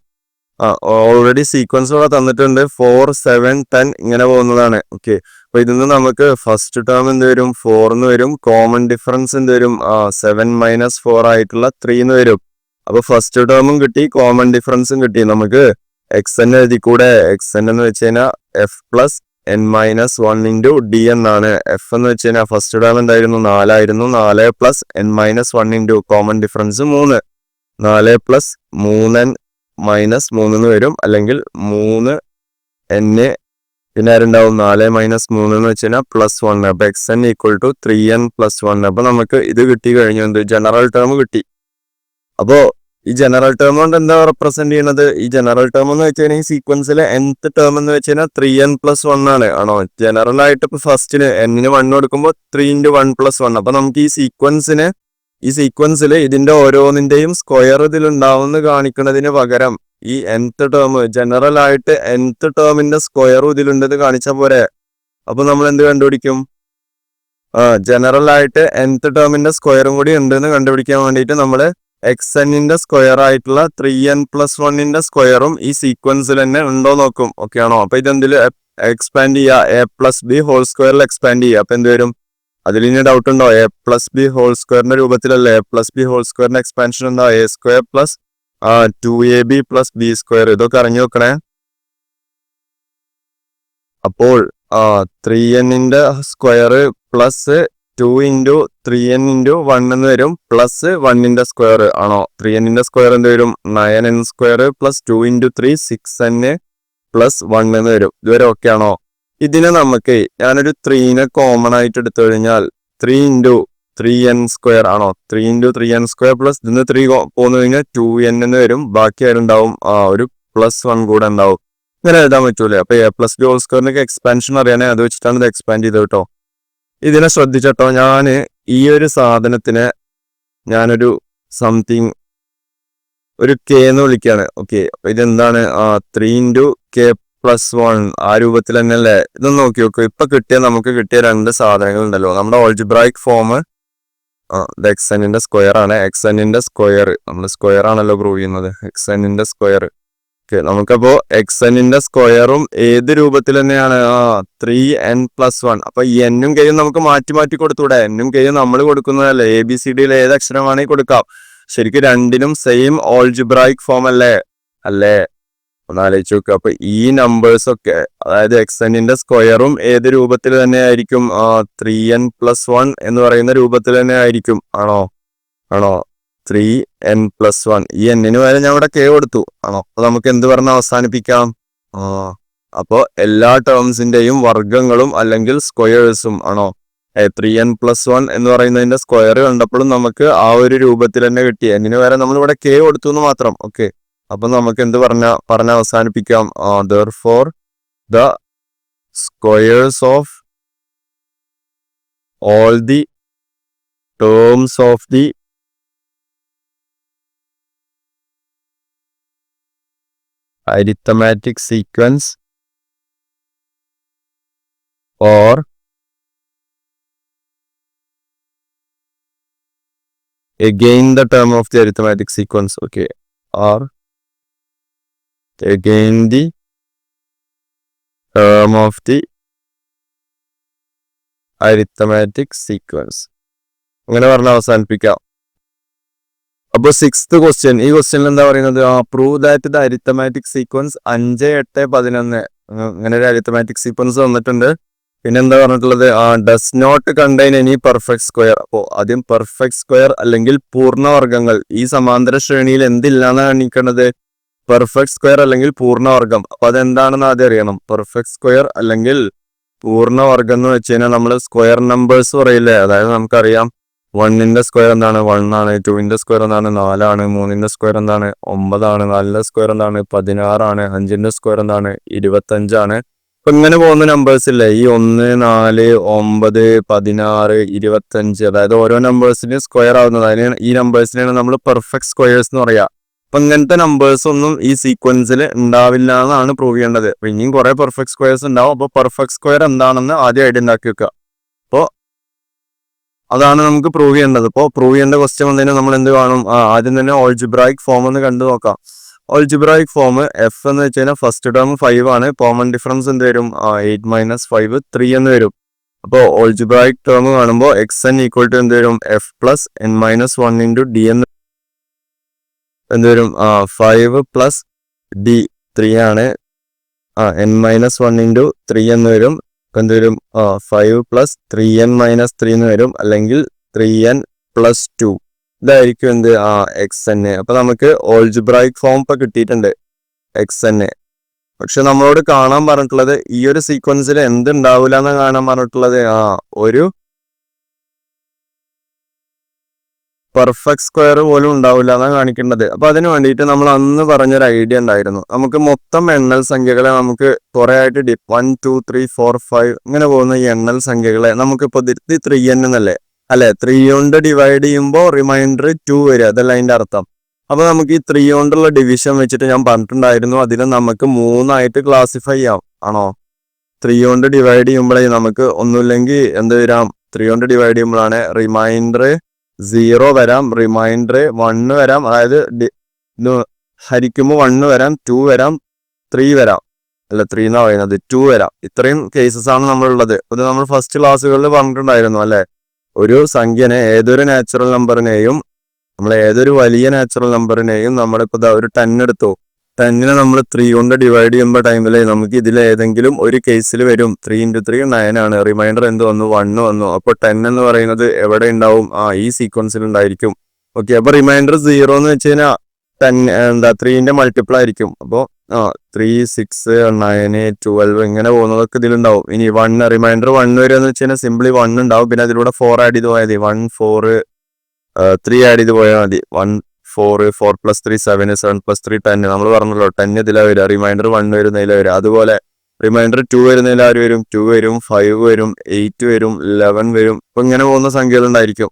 ഓൾറെഡി സീക്വൻസ് ഇവിടെ തന്നിട്ടുണ്ട്. 4 7 10 ഇങ്ങനെ പോകുന്നതാണ്. ഓക്കെ, അപ്പൊ ഇതിന്ന് നമുക്ക് ഫസ്റ്റ് ടേം എന്ത് വരും 4 എന്ന് വരും. കോമൺ ഡിഫറൻസ് എന്ത് വരും 7 - 4 ആയിട്ടുള്ള 3 എന്ന് വരും. അപ്പൊ ഫസ്റ്റ് ടേമും കിട്ടി, കോമൺ ഡിഫറൻസും കിട്ടി. നമുക്ക് എക്സ് എൻ എഴുതി കൂടെ. എക്സ് എൻ എന്ന് വെച്ച് കഴിഞ്ഞാൽ F plus n - 1 into D എന്നാണ്. എഫ് എന്ന് വെച്ച് കഴിഞ്ഞാൽ ഫസ്റ്റ് ടേം എന്തായിരുന്നു 4 ആയിരുന്നു. 4 plus n - 1 into common difference 3. 4 plus 3n minus 3 എന്ന് വരും. അല്ലെങ്കിൽ 3n പിന്നെ ആരുണ്ടാവും 4 - 3 എന്ന് വെച്ച് കഴിഞ്ഞാൽ +1. അപ്പൊ X N equal to 3n + 1. അപ്പൊ നമുക്ക് ഇത് കിട്ടി കഴിഞ്ഞു. എന്ത് ജനറൽ ടേം കിട്ടി. അപ്പോ ഈ ജനറൽ ടേം കൊണ്ട് എന്താ റെപ്രസെന്റ് ചെയ്യുന്നത്? ഈ ജനറൽ ടേം എന്ന് വെച്ച് കഴിഞ്ഞാൽ ഈ സീക്വൻസിലെ nth ടേം എന്ന് വെച്ച് കഴിഞ്ഞാൽ 3n + 1 ആണ്. ആണോ? ജനറൽ ആയിട്ട് ഇപ്പൊ ഫസ്റ്റിന് n-ന് 1 കൊടുക്കുമ്പോൾ 3 × 1 + 1. അപ്പൊ നമുക്ക് ഈ സീക്വൻസിൽ ഇതിന്റെ ഓരോന്നിന്റെയും സ്ക്വയർ ഇതിലുണ്ടാവുമെന്ന് കാണിക്കുന്നതിന് പകരം ഈ nth ടേം ജനറൽ ആയിട്ട് nth ടേമിന്റെ സ്ക്വയറും ഇതിലുണ്ടെന്ന് കാണിച്ചാൽ പോരെ. അപ്പൊ നമ്മൾ എന്ത് കണ്ടുപിടിക്കും? ജനറൽ ആയിട്ട് nth ടേമിന്റെ സ്ക്വയറും കൂടി ഉണ്ടെന്ന് കണ്ടുപിടിക്കാൻ വേണ്ടിയിട്ട് നമ്മള് എക്സ് എന്നിന്റെ സ്ക്വയർ ആയിട്ടുള്ള 3n + 1ന്റെ സ്ക്വയറും ഈ സീക്വൻസിൽ തന്നെ ഉണ്ടോ നോക്കും. ഓക്കെ ആണോ? അപ്പൊ ഇതെന്തില് എക്സ്പാൻഡ് ചെയ്യുക? a+b² എക്സ്പാൻഡ് ചെയ്യുക. അപ്പൊ എന്ത് വരും? അതിൽ ഇനി ഡൗട്ട് ഉണ്ടോ? a+b² രൂപത്തിലല്ലേ? a+b² എക്സ്പാൻഷൻ എന്താ? a² + 2ab + b². ഇതൊക്കെ അറിഞ്ഞു വെക്കണേ. അപ്പോൾ 3n സ്ക്വയർ പ്ലസ് 2 × 3n × 1 എന്ന് വരും. പ്ലസ് 1ന്റെ സ്ക്വയർ ആണോ? 3n സ്ക്വയർ എന്ത് വരും? 9n² + 2 × 3 6n + 1 എന്ന് വരും. ഇതുവരെ ഓക്കെ ആണോ? ഇതിനെ നമുക്ക് ഞാനൊരു 3നെ കോമൺ ആയിട്ട് എടുത്തു കഴിഞ്ഞാൽ 3 × 3n² ആണോ? 3 × 3n² പ്ലസ് ഇതിന് 3 പോന്നു കഴിഞ്ഞാൽ 2n എന്ന് വരും. ബാക്കി ആരുണ്ടാവും? ഒരു +1 കൂടെ ഉണ്ടാവും. ഇങ്ങനെ എഴുതാൻ പറ്റൂലേ? അപ്പൊ a+b² എക്സ്പാൻഷൻ അറിയാനേ അത് വെച്ചിട്ടാണ് ഇത് എക്സ്പാൻഡ് ചെയ്തത് കേട്ടോ. ഇതിനെ ശ്രദ്ധിച്ചട്ടോ. ഞാൻ ഈ ഒരു സാധനത്തിനെ ഞാനൊരു സംതിങ് ഒരു k എന്ന് വിളിക്കുകയാണ്. ഓക്കെ, അപ്പൊ ഇതെന്താണ്? 3 × k + 1 ആ രൂപത്തിൽ തന്നെയല്ലേ? ഇതൊന്ന് നോക്കി നോക്കൂ. ഇപ്പൊ നമുക്ക് കിട്ടിയ രണ്ട് സാധനങ്ങൾ ഉണ്ടല്ലോ. നമ്മുടെ ഓൾജിബ്രായിക് ഫോം ഇത് എക്സ് എന്നിന്റെ സ്ക്വയർ ആണ്. എക്സ് എന്നിന്റെ സ്ക്വയർ നമ്മൾ സ്ക്വയർ ആണല്ലോ പ്രൂവ് ചെയ്യുന്നത്. എക്സ് എന്നിന്റെ സ്ക്വയർ. ഓക്കെ, നമുക്കപ്പോ എക്സ് എന്നിന്റെ സ്ക്വയറും ഏത് രൂപത്തിൽ തന്നെയാണ്? 3n + 1. അപ്പൊ ഈ എന്നും കെയും നമുക്ക് മാറ്റി മാറ്റി കൊടുത്തൂടെ? എന്നും കെയും നമ്മൾ കൊടുക്കുന്നതല്ലേ? ABCDയിൽ ഏത് അക്ഷരമാണെങ്കിൽ കൊടുക്കാം. ശരിക്കും രണ്ടിനും സെയിം ഓൾജിബ്രായിക് ഫോം അല്ലേ? ഒന്ന് ആലോചിച്ച് നോക്കുക. അപ്പൊ ഈ നമ്പേഴ്സ് ഒക്കെ, അതായത് എക്സ് എന്നിന്റെ സ്ക്വയറും ഏത് രൂപത്തിൽ തന്നെ ആയിരിക്കും? 3n + 1 എന്ന് പറയുന്ന രൂപത്തിൽ തന്നെ ആയിരിക്കും. ആണോ? 3n + 1. ഈ എന്നിന് വരെ ഞാൻ ഇവിടെ k കൊടുത്തു. ആണോ? അപ്പൊ നമുക്ക് എന്ത് പറഞ്ഞ് അവസാനിപ്പിക്കാം? അപ്പോ എല്ലാ ടേംസിന്റെയും വർഗങ്ങളും അല്ലെങ്കിൽ സ്ക്വയേഴ്സും ആണോ? 3n + 1 എന്ന് പറയുന്നതിന്റെ സ്ക്വയർ കണ്ടപ്പോഴും നമുക്ക് ആ ഒരു രൂപത്തിൽ തന്നെ കിട്ടി. എന്നിന് വരെ നമ്മൾ ഇവിടെ k കൊടുത്തു എന്ന് മാത്രം. ഓക്കെ, അപ്പൊ നമുക്ക് എന്ത് പറഞ്ഞ അവസാനിപ്പിക്കാം? therefore the squares of all the terms of the arithmetic sequence or again the term of the arithmetic sequence. Okay, or again the term of the arithmetic sequence. അങ്ങനെ പറഞ്ഞ അവസാനിപ്പിക്കാം. അപ്പൊ 6th ക്വസ്റ്റ്യൻ. ഈ ക്വസ്റ്റ്യനിൽ എന്താ പറയുന്നത്? Prove that the arithmetic sequence 5, 8, 11 അങ്ങനെ ഒരു അരിത്തമാറ്റിക് സീക്വൻസ് വന്നിട്ടുണ്ട്. പിന്നെ എന്താ പറഞ്ഞിട്ടുള്ളത്? Does not contain any perfect square. അപ്പോ ആദ്യം പെർഫെക്റ്റ് സ്ക്വയർ അല്ലെങ്കിൽ പൂർണ്ണവർഗങ്ങൾ ഈ സമാന്തര ശ്രേണിയിൽ എന്തില്ലാന്ന് കാണിക്കേണ്ടത്? പെർഫെക്റ്റ് സ്ക്വയർ അല്ലെങ്കിൽ പൂർണ്ണവർഗം. അപ്പൊ അതെന്താണെന്ന് ആദ്യം അറിയണം. പെർഫെക്റ്റ് സ്ക്വയർ അല്ലെങ്കിൽ പൂർണ്ണവർഗം എന്ന് വെച്ച് കഴിഞ്ഞാൽ നമ്മൾ സ്ക്വയർ നമ്പേഴ്സ് പറയില്ലേ? അതായത് നമുക്കറിയാം 1ന്റെ സ്ക്വയർ എന്താണ്? 1 ആണ്. 2ന്റെ സ്ക്വയർ എന്താണ്? 4 ആണ്. 3ന്റെ സ്ക്വയർ എന്താണ്? 9 ആണ്. 4ന്റെ സ്ക്വയർ എന്താണ്? 16 ആണ്. 5ന്റെ സ്ക്വയർ എന്താണ്? 25 ആണ്. അപ്പൊ ഇങ്ങനെ പോകുന്ന നമ്പേഴ്സ് ഇല്ലേ? ഈ 1, 4, 9, 16, 25, അതായത് ഓരോ നമ്പേഴ്സിന് സ്ക്വയർ ആവുന്നത്. അതിന് ഈ നമ്പേഴ്സിനെയാണ് നമ്മൾ പെർഫെക്റ്റ് സ്ക്വയേഴ്സ് എന്ന് പറയാ. അപ്പൊ ഇങ്ങനത്തെ നമ്പേഴ്സ് ഒന്നും ഈ സീക്വൻസിൽ ഉണ്ടാവില്ല എന്നാണ് പ്രൂവ് ചെയ്യേണ്ടത്. അപ്പൊ ഇനിയും കുറെ പെർഫെക്റ്റ് സ്ക്വയേഴ്സ് ഉണ്ടാവും. അപ്പൊ പെർഫെക്റ്റ് സ്ക്വയർ എന്താണെന്ന് ആദ്യം ഐഡന്റിഫൈ വെക്കുക. അപ്പോ അതാണ് നമുക്ക് പ്രൂവ് ചെയ്യേണ്ടത്. ഇപ്പോൾ പ്രൂവ് ചെയ്യേണ്ട ക്വസ്റ്റ്യൻ വന്നതിന് നമ്മൾ എന്ത് കാണും? ആദ്യം തന്നെ ഓൾജിബ്രായിക് ഫോം ഒന്ന് കണ്ടു നോക്കാം. ഓൾജിബ്രായിക് ഫോം എഫ് എന്ന് വെച്ച് കഴിഞ്ഞാൽ ഫസ്റ്റ് ടേം 5 ആണ്. കോമൺ ഡിഫറൻസ് എന്ത് വരും? 8 - 5 3 എന്ന് വരും. അപ്പോൾ ഓൾജിബ്രായിക് ടേം കാണുമ്പോൾ എക്സ് എൻ ഈക്വൽ ടു എന്ത് വരും? F plus N minus 1 into D എന്ന് എന്ത് വരും? 5 പ്ലസ് ഡി 3 ആണ്. എൻ മൈനസ് 1 ഇൻറ്റു 3 എന്ന് വരും. എന്ത് വരും? 5 പ്ലസ് 3n മൈനസ് 3 എന്ന് വരും, അല്ലെങ്കിൽ 3n പ്ലസ് 2. ഇതായിരിക്കും എന്ത്? X N. അപ്പൊ നമുക്ക് ഓൾജിബ്രായിക് ഫോം ഇപ്പൊ കിട്ടിയിട്ടുണ്ട്, എക്സ് എൻ. പക്ഷെ നമ്മളോട് കാണാൻ പറഞ്ഞിട്ടുള്ളത് ഈ ഒരു സീക്വൻസിൽ എന്തുണ്ടാവില്ല എന്നാ കാണാൻ പറഞ്ഞിട്ടുള്ളത്? ഒരു പെർഫെക്റ്റ് സ്ക്വയർ പോലും ഉണ്ടാവില്ല എന്നാണ് കാണിക്കേണ്ടത്. അപ്പൊ അതിന് വേണ്ടിയിട്ട് നമ്മൾ അന്ന് പറഞ്ഞൊരു ഐഡിയ ഉണ്ടായിരുന്നു. നമുക്ക് മൊത്തം എണ്ണൽ സംഖ്യകളെ നമുക്ക് കുറെ ആയിട്ട് 1 2 3 4 5 ഇങ്ങനെ പോകുന്ന ഈ എണ്ണൽ സംഖ്യകളെ നമുക്കിപ്പോ 3n എന്നല്ലേ അല്ലെ? 3 കൊണ്ട് ഡിവൈഡ് ചെയ്യുമ്പോൾ റിമൈൻഡർ 2 വരിക, അതല്ല അതിന്റെ അർത്ഥം. അപ്പൊ നമുക്ക് ഈ 3 കൊണ്ടുള്ള ഡിവിഷൻ വെച്ചിട്ട് ഞാൻ പറഞ്ഞിട്ടുണ്ടായിരുന്നു അതിനെ നമുക്ക് 3 ആയിട്ട് ക്ലാസിഫൈ ചെയ്യാം. ആണോ? 3 കൊണ്ട് ഡിവൈഡ് ചെയ്യുമ്പോഴേ നമുക്ക് ഒന്നുമില്ലെങ്കിൽ എന്ത് വരാം? 3 കൊണ്ട് ഡിവൈഡ് ചെയ്യുമ്പോഴാണ് റിമൈൻഡർ 0 വരാം, റിമൈൻഡർ 1 വരാം, അതായത് ഹരിക്കുമ്പോൾ 1 വരാം, 2 വരാം, 3 വരാം, അല്ല 3 എന്നാ പറയുന്നത്, 2 വരാം. ഇത്രയും കേസസ് ആണ് നമ്മളുള്ളത്. ഇത് നമ്മൾ ഫസ്റ്റ് ക്ലാസ്സുകളിൽ പറഞ്ഞിട്ടുണ്ടായിരുന്നു അല്ലെ? ഒരു സംഖ്യനെ, ഏതൊരു നാച്ചുറൽ നമ്പറിനെയും, നമ്മൾ ഏതൊരു വലിയ നാച്ചുറൽ നമ്പറിനെയും നമ്മളിപ്പോ ഒരു 10 എടുത്തു, 10നെ നമ്മൾ 3 കൊണ്ട് ഡിവൈഡ് ചെയ്യുമ്പോൾ ടൈമില് നമുക്ക് ഇതിൽ ഏതെങ്കിലും ഒരു കേസിൽ വരും 3 × 3 9 ആണ്, റിമൈൻഡർ എന്ത് വന്നു? 1 വന്നു. അപ്പൊ 10 എന്ന് പറയുന്നത് എവിടെ ഉണ്ടാവും? ഈ സീക്വൻസിൽ ഉണ്ടായിരിക്കും. ഓക്കെ, അപ്പൊ റിമൈൻഡർ 0 എന്ന് വെച്ച് കഴിഞ്ഞാൽ 10 3ന്റെ മൾട്ടിപ്പിൾ ആയിരിക്കും. അപ്പോ 3 6 9 12 ഇങ്ങനെ പോകുന്നതൊക്കെ ഇതിലുണ്ടാവും. ഇനി 1 റിമൈൻഡർ 1 വരെ എന്ന് വെച്ച് കഴിഞ്ഞാൽ സിംപ്ലി 1 ഉണ്ടാവും, പിന്നെ അതിലൂടെ 4 ആഡ് ചെയ്ത് പോയാൽ മതി. 1 4 3 ആഡ് ചെയ്ത് പോയാൽ മതി. 1 4 4 + 3 7 7 + 3 10. നമ്മൾ പറഞ്ഞല്ലോ 10 ഇതിലാ വരിക, റിമൈൻഡർ 1 വരുന്നതില വരിക. അതുപോലെ റിമൈൻഡർ 2 വരുന്നതിൽ ആര് വരും? 2 വരും, 5 വരും, 8 വരും, 11 വരും. അപ്പൊ ഇങ്ങനെ പോകുന്ന സംഖ്യകൾ ഉണ്ടായിരിക്കും.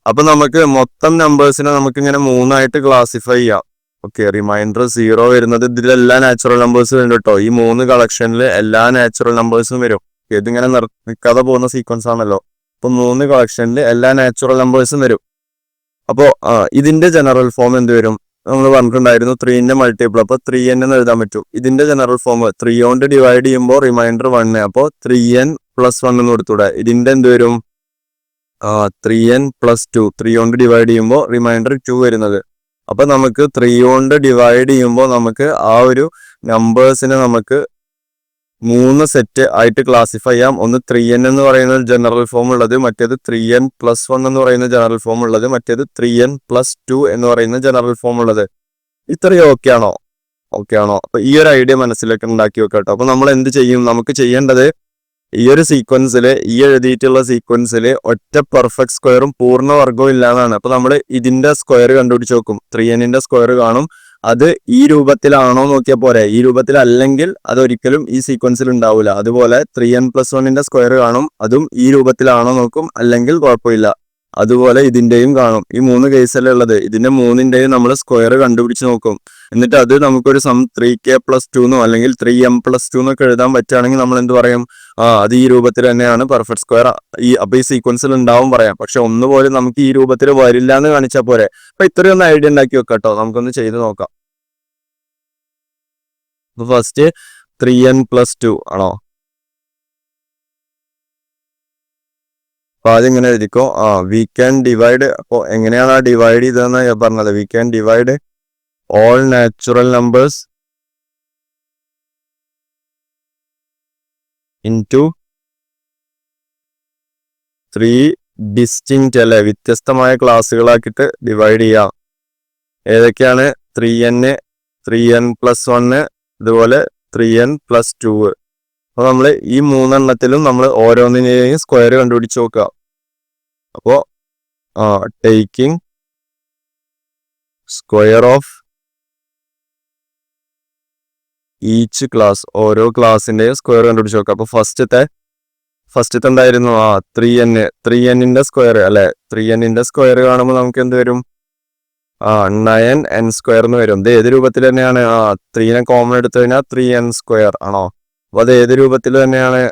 അപ്പൊ നമുക്ക് മൊത്തം നമ്പേഴ്സിനെ നമുക്ക് ഇങ്ങനെ 3 ആയിട്ട് ക്ലാസിഫൈ ചെയ്യാം. ഓക്കെ, റിമൈൻഡർ 0 വരുന്നത് ഇതിലെല്ലാ നാച്ചുറൽ നമ്പേഴ്സും വരും കേട്ടോ. ഈ 3 കളക്ഷനിൽ എല്ലാ നാച്ചുറൽ നമ്പേഴ്സും വരും. ഇതിങ്ങനെ നിൽക്കാതെ പോകുന്ന സീക്വൻസ് ആണല്ലോ. അപ്പൊ 3 കളക്ഷനിൽ എല്ലാ നാച്ചുറൽ നമ്പേഴ്സും വരും. അപ്പോ ഇതിന്റെ ജനറൽ ഫോം എന്ത് വരും? നമ്മൾ പറഞ്ഞിട്ടുണ്ടായിരുന്നു 3ന്റെ മൾട്ടിപ്പിൾ, അപ്പൊ 3n എന്ന് എഴുതാൻ പറ്റും. ഇതിന്റെ ജനറൽ ഫോം 3 കൊണ്ട് ഡിവൈഡ് ചെയ്യുമ്പോൾ റിമൈൻഡർ 1, അപ്പോ 3n + 1 എന്ന് കൊടുത്തൂടെ? ഇതിന്റെ എന്ത് വരും? 3n + 2. 3 കൊണ്ട് ഡിവൈഡ് ചെയ്യുമ്പോൾ റിമൈൻഡർ 2 വരുന്നത്. അപ്പൊ നമുക്ക് 3 കൊണ്ട് ഡിവൈഡ് ചെയ്യുമ്പോൾ നമുക്ക് ആ ഒരു നമ്പേഴ്സിനെ നമുക്ക് 3 സെറ്റ് ആയിട്ട് ക്ലാസിഫൈ ചെയ്യാം. ഒന്ന് 3n എന്ന് പറയുന്ന ജനറൽ ഫോം ഉള്ളത്, മറ്റേത് 3n + 1 എന്ന് പറയുന്ന ജനറൽ ഫോം ഉള്ളത്, മറ്റേത് 3n + 2 എന്ന് പറയുന്ന ജനറൽ ഫോം ഉള്ളത്. ഇത്രയും ഓക്കെ ആണോ? ഓക്കെ ആണോ? അപ്പൊ ഈ ഒരു ഐഡിയ മനസ്സിലേക്ക് ഉണ്ടാക്കി വെക്കട്ടോ. അപ്പൊ നമ്മൾ എന്ത് ചെയ്യും? നമുക്ക് ചെയ്യേണ്ടത് ഈ ഒരു സീക്വൻസിൽ, ഈ എഴുതിയിട്ടുള്ള സീക്വൻസിൽ ഒറ്റ പെർഫെക്റ്റ് സ്ക്വയറും പൂർണ്ണവർഗവും ഇല്ലാന്നാണ്. അപ്പൊ നമ്മൾ ഇതിന്റെ സ്ക്വയർ കണ്ടുപിടിച്ച് നോക്കും. 3n സ്ക്വയർ കാണും, അത് ഈ രൂപത്തിലാണോ നോക്കിയാൽ പോരെ. ഈ രൂപത്തിലല്ലെങ്കിൽ അതൊരിക്കലും ഈ സീക്വൻസിൽ ഉണ്ടാവില്ല. അതുപോലെ 3n + 1 സ്ക്വയർ കാണും, അതും ഈ രൂപത്തിലാണോ നോക്കും, അല്ലെങ്കിൽ കുഴപ്പമില്ല. അതുപോലെ ഇതിന്റെയും കാണും. ഈ 3 കേസല്ലേ ഉള്ളത്. ഇതിന്റെ 3ന്റെയും നമ്മൾ സ്ക്വയർ കണ്ടുപിടിച്ച് നോക്കും. എന്നിട്ട് അത് നമുക്കൊരു സം 3k + 2 എന്നോ അല്ലെങ്കിൽ 3m + 2 എന്നൊക്കെ എഴുതാൻ പറ്റുകയാണെങ്കിൽ നമ്മൾ എന്ത് പറയും? അത് ഈ രൂപത്തിൽ തന്നെയാണ് പെർഫെക്റ്റ് സ്ക്വയർ, അപ്പൊ ഈ സീക്വൻസിൽ ഉണ്ടാവും പറയാം. പക്ഷെ ഒന്നുപോലും നമുക്ക് ഈ രൂപത്തിൽ വരില്ല എന്ന് കാണിച്ചാൽ പോരെ. അപ്പൊ ഇത്രയൊന്ന് ഐഡിയ ഉണ്ടാക്കി വെക്കാട്ടോ, നമുക്കൊന്ന് ചെയ്ത് നോക്കാം. അപ്പൊ ഫസ്റ്റ് 3n + 2 ആണോ? അപ്പൊ ആദ്യം ഇങ്ങനെ എഴുതിക്കോ. We can divide. അപ്പൊ എങ്ങനെയാണ് ഡിവൈഡ് ചെയ്തതെന്ന് ഞാൻ പറഞ്ഞത്. We can divide all natural numbers into 3 distinct അല്ലെ, വ്യത്യസ്തമായ ക്ലാസ്സുകളാക്കിയിട്ട് ഡിവൈഡ് ചെയ്യാം. ഏതൊക്കെയാണ്? 3n, 3n + 1, അതുപോലെ 3n + 2. അപ്പൊ നമ്മൾ ഈ 3 എണ്ണത്തിലും നമ്മൾ ഓരോന്നിനെയും സ്ക്വയർ കണ്ടുപിടിച്ച് നോക്കുക. അപ്പോ taking square of each class, ഓരോ ക്ലാസിന്റെയും സ്ക്വയർ കണ്ടുപിടിച്ച് നോക്കാം. അപ്പൊ ഫസ്റ്റത്തെ എന്തായിരുന്നു? 3n സ്ക്വയർ അല്ലെ. 3n സ്ക്വയർ കാണുമ്പോൾ നമുക്ക് എന്ത് വരും? 9n സ്ക്വയർ എന്ന് വരും. ഇത് ഏത് രൂപത്തിൽ തന്നെയാണ്? 3നെ കോമൺ എടുത്തു കഴിഞ്ഞാൽ 3n സ്ക്വയർ ആണോ? അപ്പൊ അത് ഏത് രൂപത്തിൽ തന്നെയാണ്?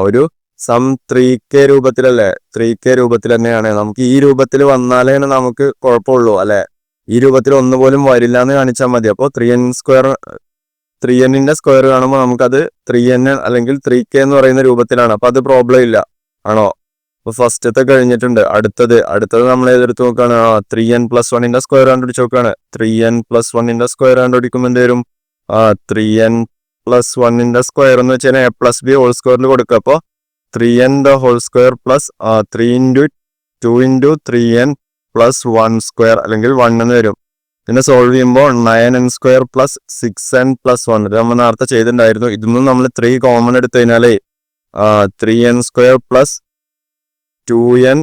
ഒരു സം 3k രൂപത്തിലല്ലേ? 3k രൂപത്തിൽ തന്നെയാണ്. നമുക്ക് ഈ രൂപത്തിൽ വന്നാലേ നമുക്ക് കുഴപ്പമുള്ളൂ അല്ലെ. ഈ രൂപത്തിൽ ഒന്ന് പോലും വരില്ല എന്ന് കാണിച്ചാൽ മതി. അപ്പോൾ 3n സ്ക്വയർ കാണുമ്പോൾ നമുക്കത് 3n അല്ലെങ്കിൽ 3k എന്ന് പറയുന്ന രൂപത്തിലാണ്. അപ്പൊ അത് പ്രോബ്ലം ഇല്ല ആണോ? അപ്പൊ ഫസ്റ്റത്തെ കഴിഞ്ഞിട്ടുണ്ട്. അടുത്തത് നമ്മൾ ഏതെടുത്ത് നോക്കുകയാണ്? 3n+1 സ്ക്വയർ കണ്ടുപിടിച്ച് നോക്കുകയാണ്. 3n+1 സ്ക്വയർ കണ്ടുപിടിക്കുമ്പോൾ എന്ത് വരും? 3n+1 സ്ക്വയർ എന്ന് വെച്ചാൽ a+b ഹോൾ സ്ക്വയറിൽ കൊടുക്കുക. അപ്പോൾ 3n the whole square plus 3 × 2 × 3n+1 square അല്ലെങ്കിൽ 1 എന്ന് വരും. പിന്നെ സോൾവ് ചെയ്യുമ്പോൾ 9n സ്ക്വയർ പ്ലസ് 6n+1 ഇത് നമ്മൾ നേരത്തെ ചെയ്തിട്ടുണ്ടായിരുന്നു. ഇതൊന്നും നമ്മൾ 3 കോമൺ എടുത്തു കഴിഞ്ഞാലേ 3n സ്ക്വയർ പ്ലസ് 2n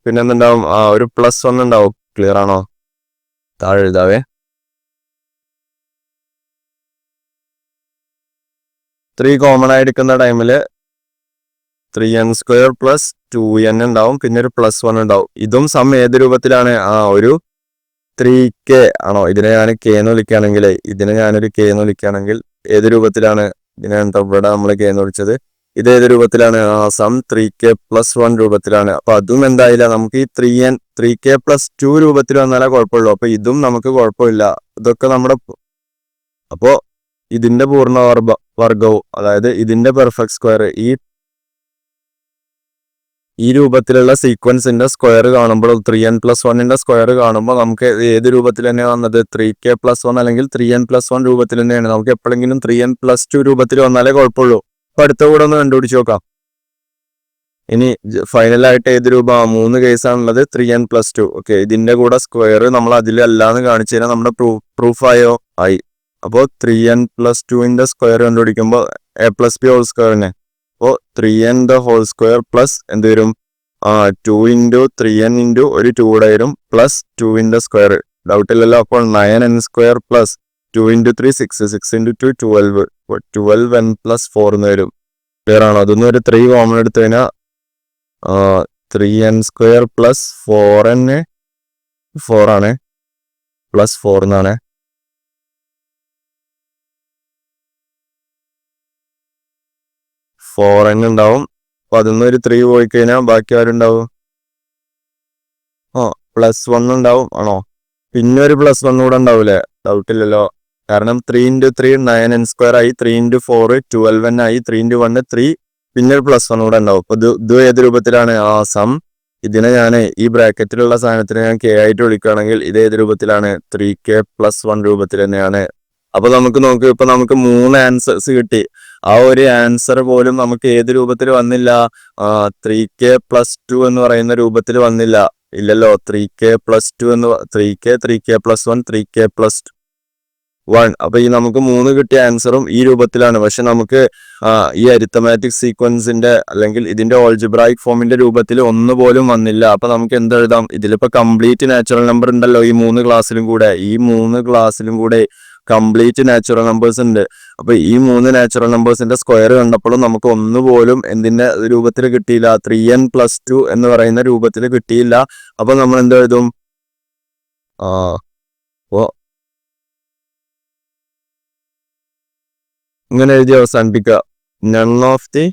പിന്നെ എന്തുണ്ടാവും? ഒരു +1 ഉണ്ടാവും. ക്ലിയർ ആണോ? താഴെ എഴുതാവേ. 3 കോമൺ ആയി എടുക്കുന്ന ടൈമിൽ 3n സ്ക്വയർ പ്ലസ് 2n ഉണ്ടാവും. പിന്നെ ഒരു +1 ഉണ്ടാവും. ഇതും സം ഏത് രൂപത്തിലാണ്? ഒരു 3k ആണോ? ഇതിനെ ഞാൻ k എന്ന് വിളിക്കുകയാണെങ്കിൽ ഞാനൊരു k എന്ന് വിളിക്കുകയാണെങ്കിൽ ഏത് രൂപത്തിലാണ്? ഇതിനാണ് ഇവിടെ നമ്മൾ k എന്ന് വിളിച്ചത്. ഇത് ഏത് രൂപത്തിലാണ്? സം 3k+1 രൂപത്തിലാണ്. അപ്പൊ അതും എന്തായില്ല, നമുക്ക് ഈ 3k+2 രൂപത്തിൽ വന്നാലേ കുഴപ്പമുള്ളൂ. അപ്പൊ ഇതും നമുക്ക് കുഴപ്പമില്ല. ഇതൊക്കെ നമ്മുടെ അപ്പോ ഇതിന്റെ പൂർണ്ണ വർഗവും അതായത് ഇതിന്റെ പെർഫെക്റ്റ് സ്ക്വയർ ഈ രൂപത്തിലുള്ള സീക്വൻസിന്റെ സ്ക്വയർ കാണുമ്പോൾ 3n+1 സ്ക്വയർ കാണുമ്പോൾ നമുക്ക് ഏത് രൂപത്തിൽ തന്നെയാണ് വന്നത്? 3k+1 അല്ലെങ്കിൽ 3n+1 രൂപത്തിൽ തന്നെയാണ്. നമുക്ക് എപ്പോഴെങ്കിലും 3n+2 രൂപത്തിൽ വന്നാലേ കുഴപ്പമുള്ളൂ. അപ്പൊ അടുത്ത കൂടെ ഒന്ന് കണ്ടുപിടിച്ച് നോക്കാം. ഇനി ഫൈനലായിട്ട് ഏത് രൂപ? 3 കേസാണുള്ളത്. 3n+2. ഓക്കെ, ഇതിന്റെ കൂടെ സ്ക്വയർ നമ്മൾ അതിലല്ലാന്ന് കാണിച്ചു കഴിഞ്ഞാൽ നമ്മുടെ പ്രൂഫ് ആയി. അപ്പോൾ 3n+2 square കണ്ടുപിടിക്കുമ്പോൾ a+b whole square തന്നെ. അപ്പോൾ 3n the whole square plus എന്ത് വരും? 2 × 3n × ഒരു 2 കൂടെ വരും പ്ലസ് 2 സ്ക്വയർ. ഡൗട്ട് ഇല്ലല്ലോ. അപ്പോൾ 9n സ്ക്വയർ പ്ലസ് 2 × 3 6 × 2 12 12n+4 എന്ന് വരും. ക്ലിയർ ആണോ? അതൊന്നും ഒരു 3 കോമൺ എടുത്തു കഴിഞ്ഞാൽ 3n സ്ക്വയർ പ്ലസ് 4n 4 ആണ് പ്ലസ് 4 എന്നാണ്. 4n ഉണ്ടാവും. അപ്പൊ അതിന്ന് ഒരു 3 പോയി കഴിഞ്ഞാൽ ബാക്കി ആരുണ്ടാവും? +1 ഉണ്ടാവും ആണോ? പിന്നെ ഒരു +1 കൂടെ ഉണ്ടാവൂലേ? ഡൗട്ട് ഇല്ലല്ലോ. കാരണം 3 × 3 9n സ്ക്വയർ ആയി, 3 × 4 12n ആയി, 3 × 1 3 പിന്നെ ഒരു +1 കൂടെ ഉണ്ടാവും. അപ്പൊ ഇത് ഏത് രൂപത്തിലാണ്? സം ഇതിനെ ഞാൻ ഈ ബ്രാക്കറ്റിലുള്ള സാധനത്തിനെ ഞാൻ k ആയിട്ട് വിളിക്കുകയാണെങ്കിൽ ഇത് ഏത് രൂപത്തിലാണ്? 3k+1 രൂപത്തിൽ തന്നെയാണ്. അപ്പൊ നമുക്ക് നോക്ക്, ഇപ്പൊ നമുക്ക് 3 ആൻസേഴ്സ് കിട്ടി. ആ ഒരു ആൻസർ പോലും നമുക്ക് ഏത് രൂപത്തിൽ വന്നില്ല? 3k+2 എന്ന് പറയുന്ന രൂപത്തിൽ വന്നില്ല. ഇല്ലല്ലോ. 3k+2 3k+1 3k+1. അപ്പൊ ഈ നമുക്ക് 3 കിട്ടിയ ആൻസറും ഈ രൂപത്തിലാണ്. പക്ഷെ നമുക്ക് ഈ അരിത്തമാറ്റിക് സീക്വൻസിന്റെ അല്ലെങ്കിൽ ഇതിന്റെ ഓൾജിബ്രായിക് ഫോമിന്റെ രൂപത്തിൽ ഒന്ന് പോലും വന്നില്ല. അപ്പൊ നമുക്ക് എന്തെഴുതാം? ഇതിലിപ്പോ കംപ്ലീറ്റ് നാച്ചുറൽ നമ്പർ ഉണ്ടല്ലോ ഈ 3 ക്ലാസ്സിലും കൂടെ കംപ്ലീറ്റ് നാച്ചുറൽ നമ്പേഴ്സ് ഉണ്ട്. അപ്പൊ ഈ 3 നാച്ചുറൽ നമ്പേഴ്സിന്റെ സ്ക്വയർ കണ്ടപ്പോഴും നമുക്ക് ഒന്നുപോലും എന്തിന്റെ രൂപത്തിൽ കിട്ടിയില്ല? 3n+2 എന്ന് പറയുന്ന രൂപത്തിൽ കിട്ടിയില്ല. അപ്പൊ നമ്മൾ എന്തെഴുതും? ഇങ്ങനെ എഴുതി അവസാനിപ്പിക്കുക. None of the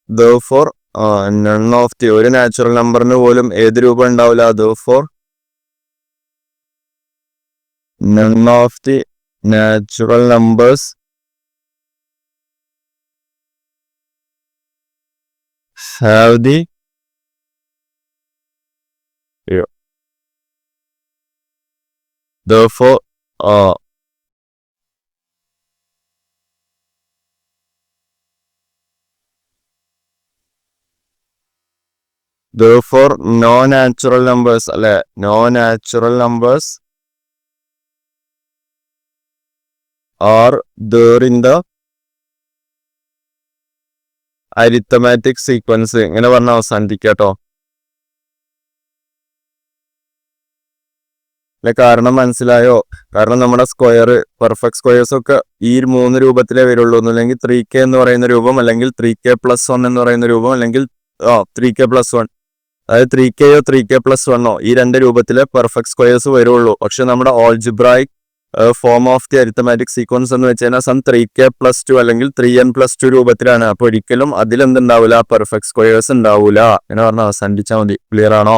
therefore none of the ഒരു നാച്ചുറൽ നമ്പറിന് പോലും ഏത് രൂപം ഉണ്ടാവില്ല? therefore none of the natural numbers have the therefore no natural numbers അല്ലെ? no natural numbers are there in the arithmetic sequence. ഇങ്ങനെ പറഞ്ഞ അവസാനിപ്പിക്കാട്ടോ. കാരണം മനസ്സിലായോ? കാരണം നമ്മുടെ സ്ക്വയർ പെർഫെക്റ്റ് സ്ക്വയേഴ്സ് ഒക്കെ ഈ 3 രൂപത്തിലേ വരുള്ളൂ. ഒന്നുമില്ലെങ്കിൽ 3k എന്ന് പറയുന്ന രൂപം, അല്ലെങ്കിൽ 3k+1 എന്ന് പറയുന്ന രൂപം, അല്ലെങ്കിൽ 3k+1. അതായത് 3kയോ 3k+1ഓ ഈ 2 രൂപത്തിലെ പെർഫെക്റ്റ് സ്ക്വയേഴ്സ് വരുള്ളൂ. പക്ഷെ നമ്മുടെ algebraic form of the arithmetic sequence എന്ന് വെച്ച് കഴിഞ്ഞാൽ സം 3k+2 അല്ലെങ്കിൽ 3n+2 രൂപത്തിലാണ്. അപ്പൊ ഒരിക്കലും അതിലെന്തുണ്ടാവില്ല, പെർഫെക്റ്റ് സ്ക്വയേഴ്സ് ഉണ്ടാവൂല എന്ന് പറഞ്ഞാൽ അവസാനിപ്പിച്ചാൽ മതി. ക്ലിയർ ആണോ?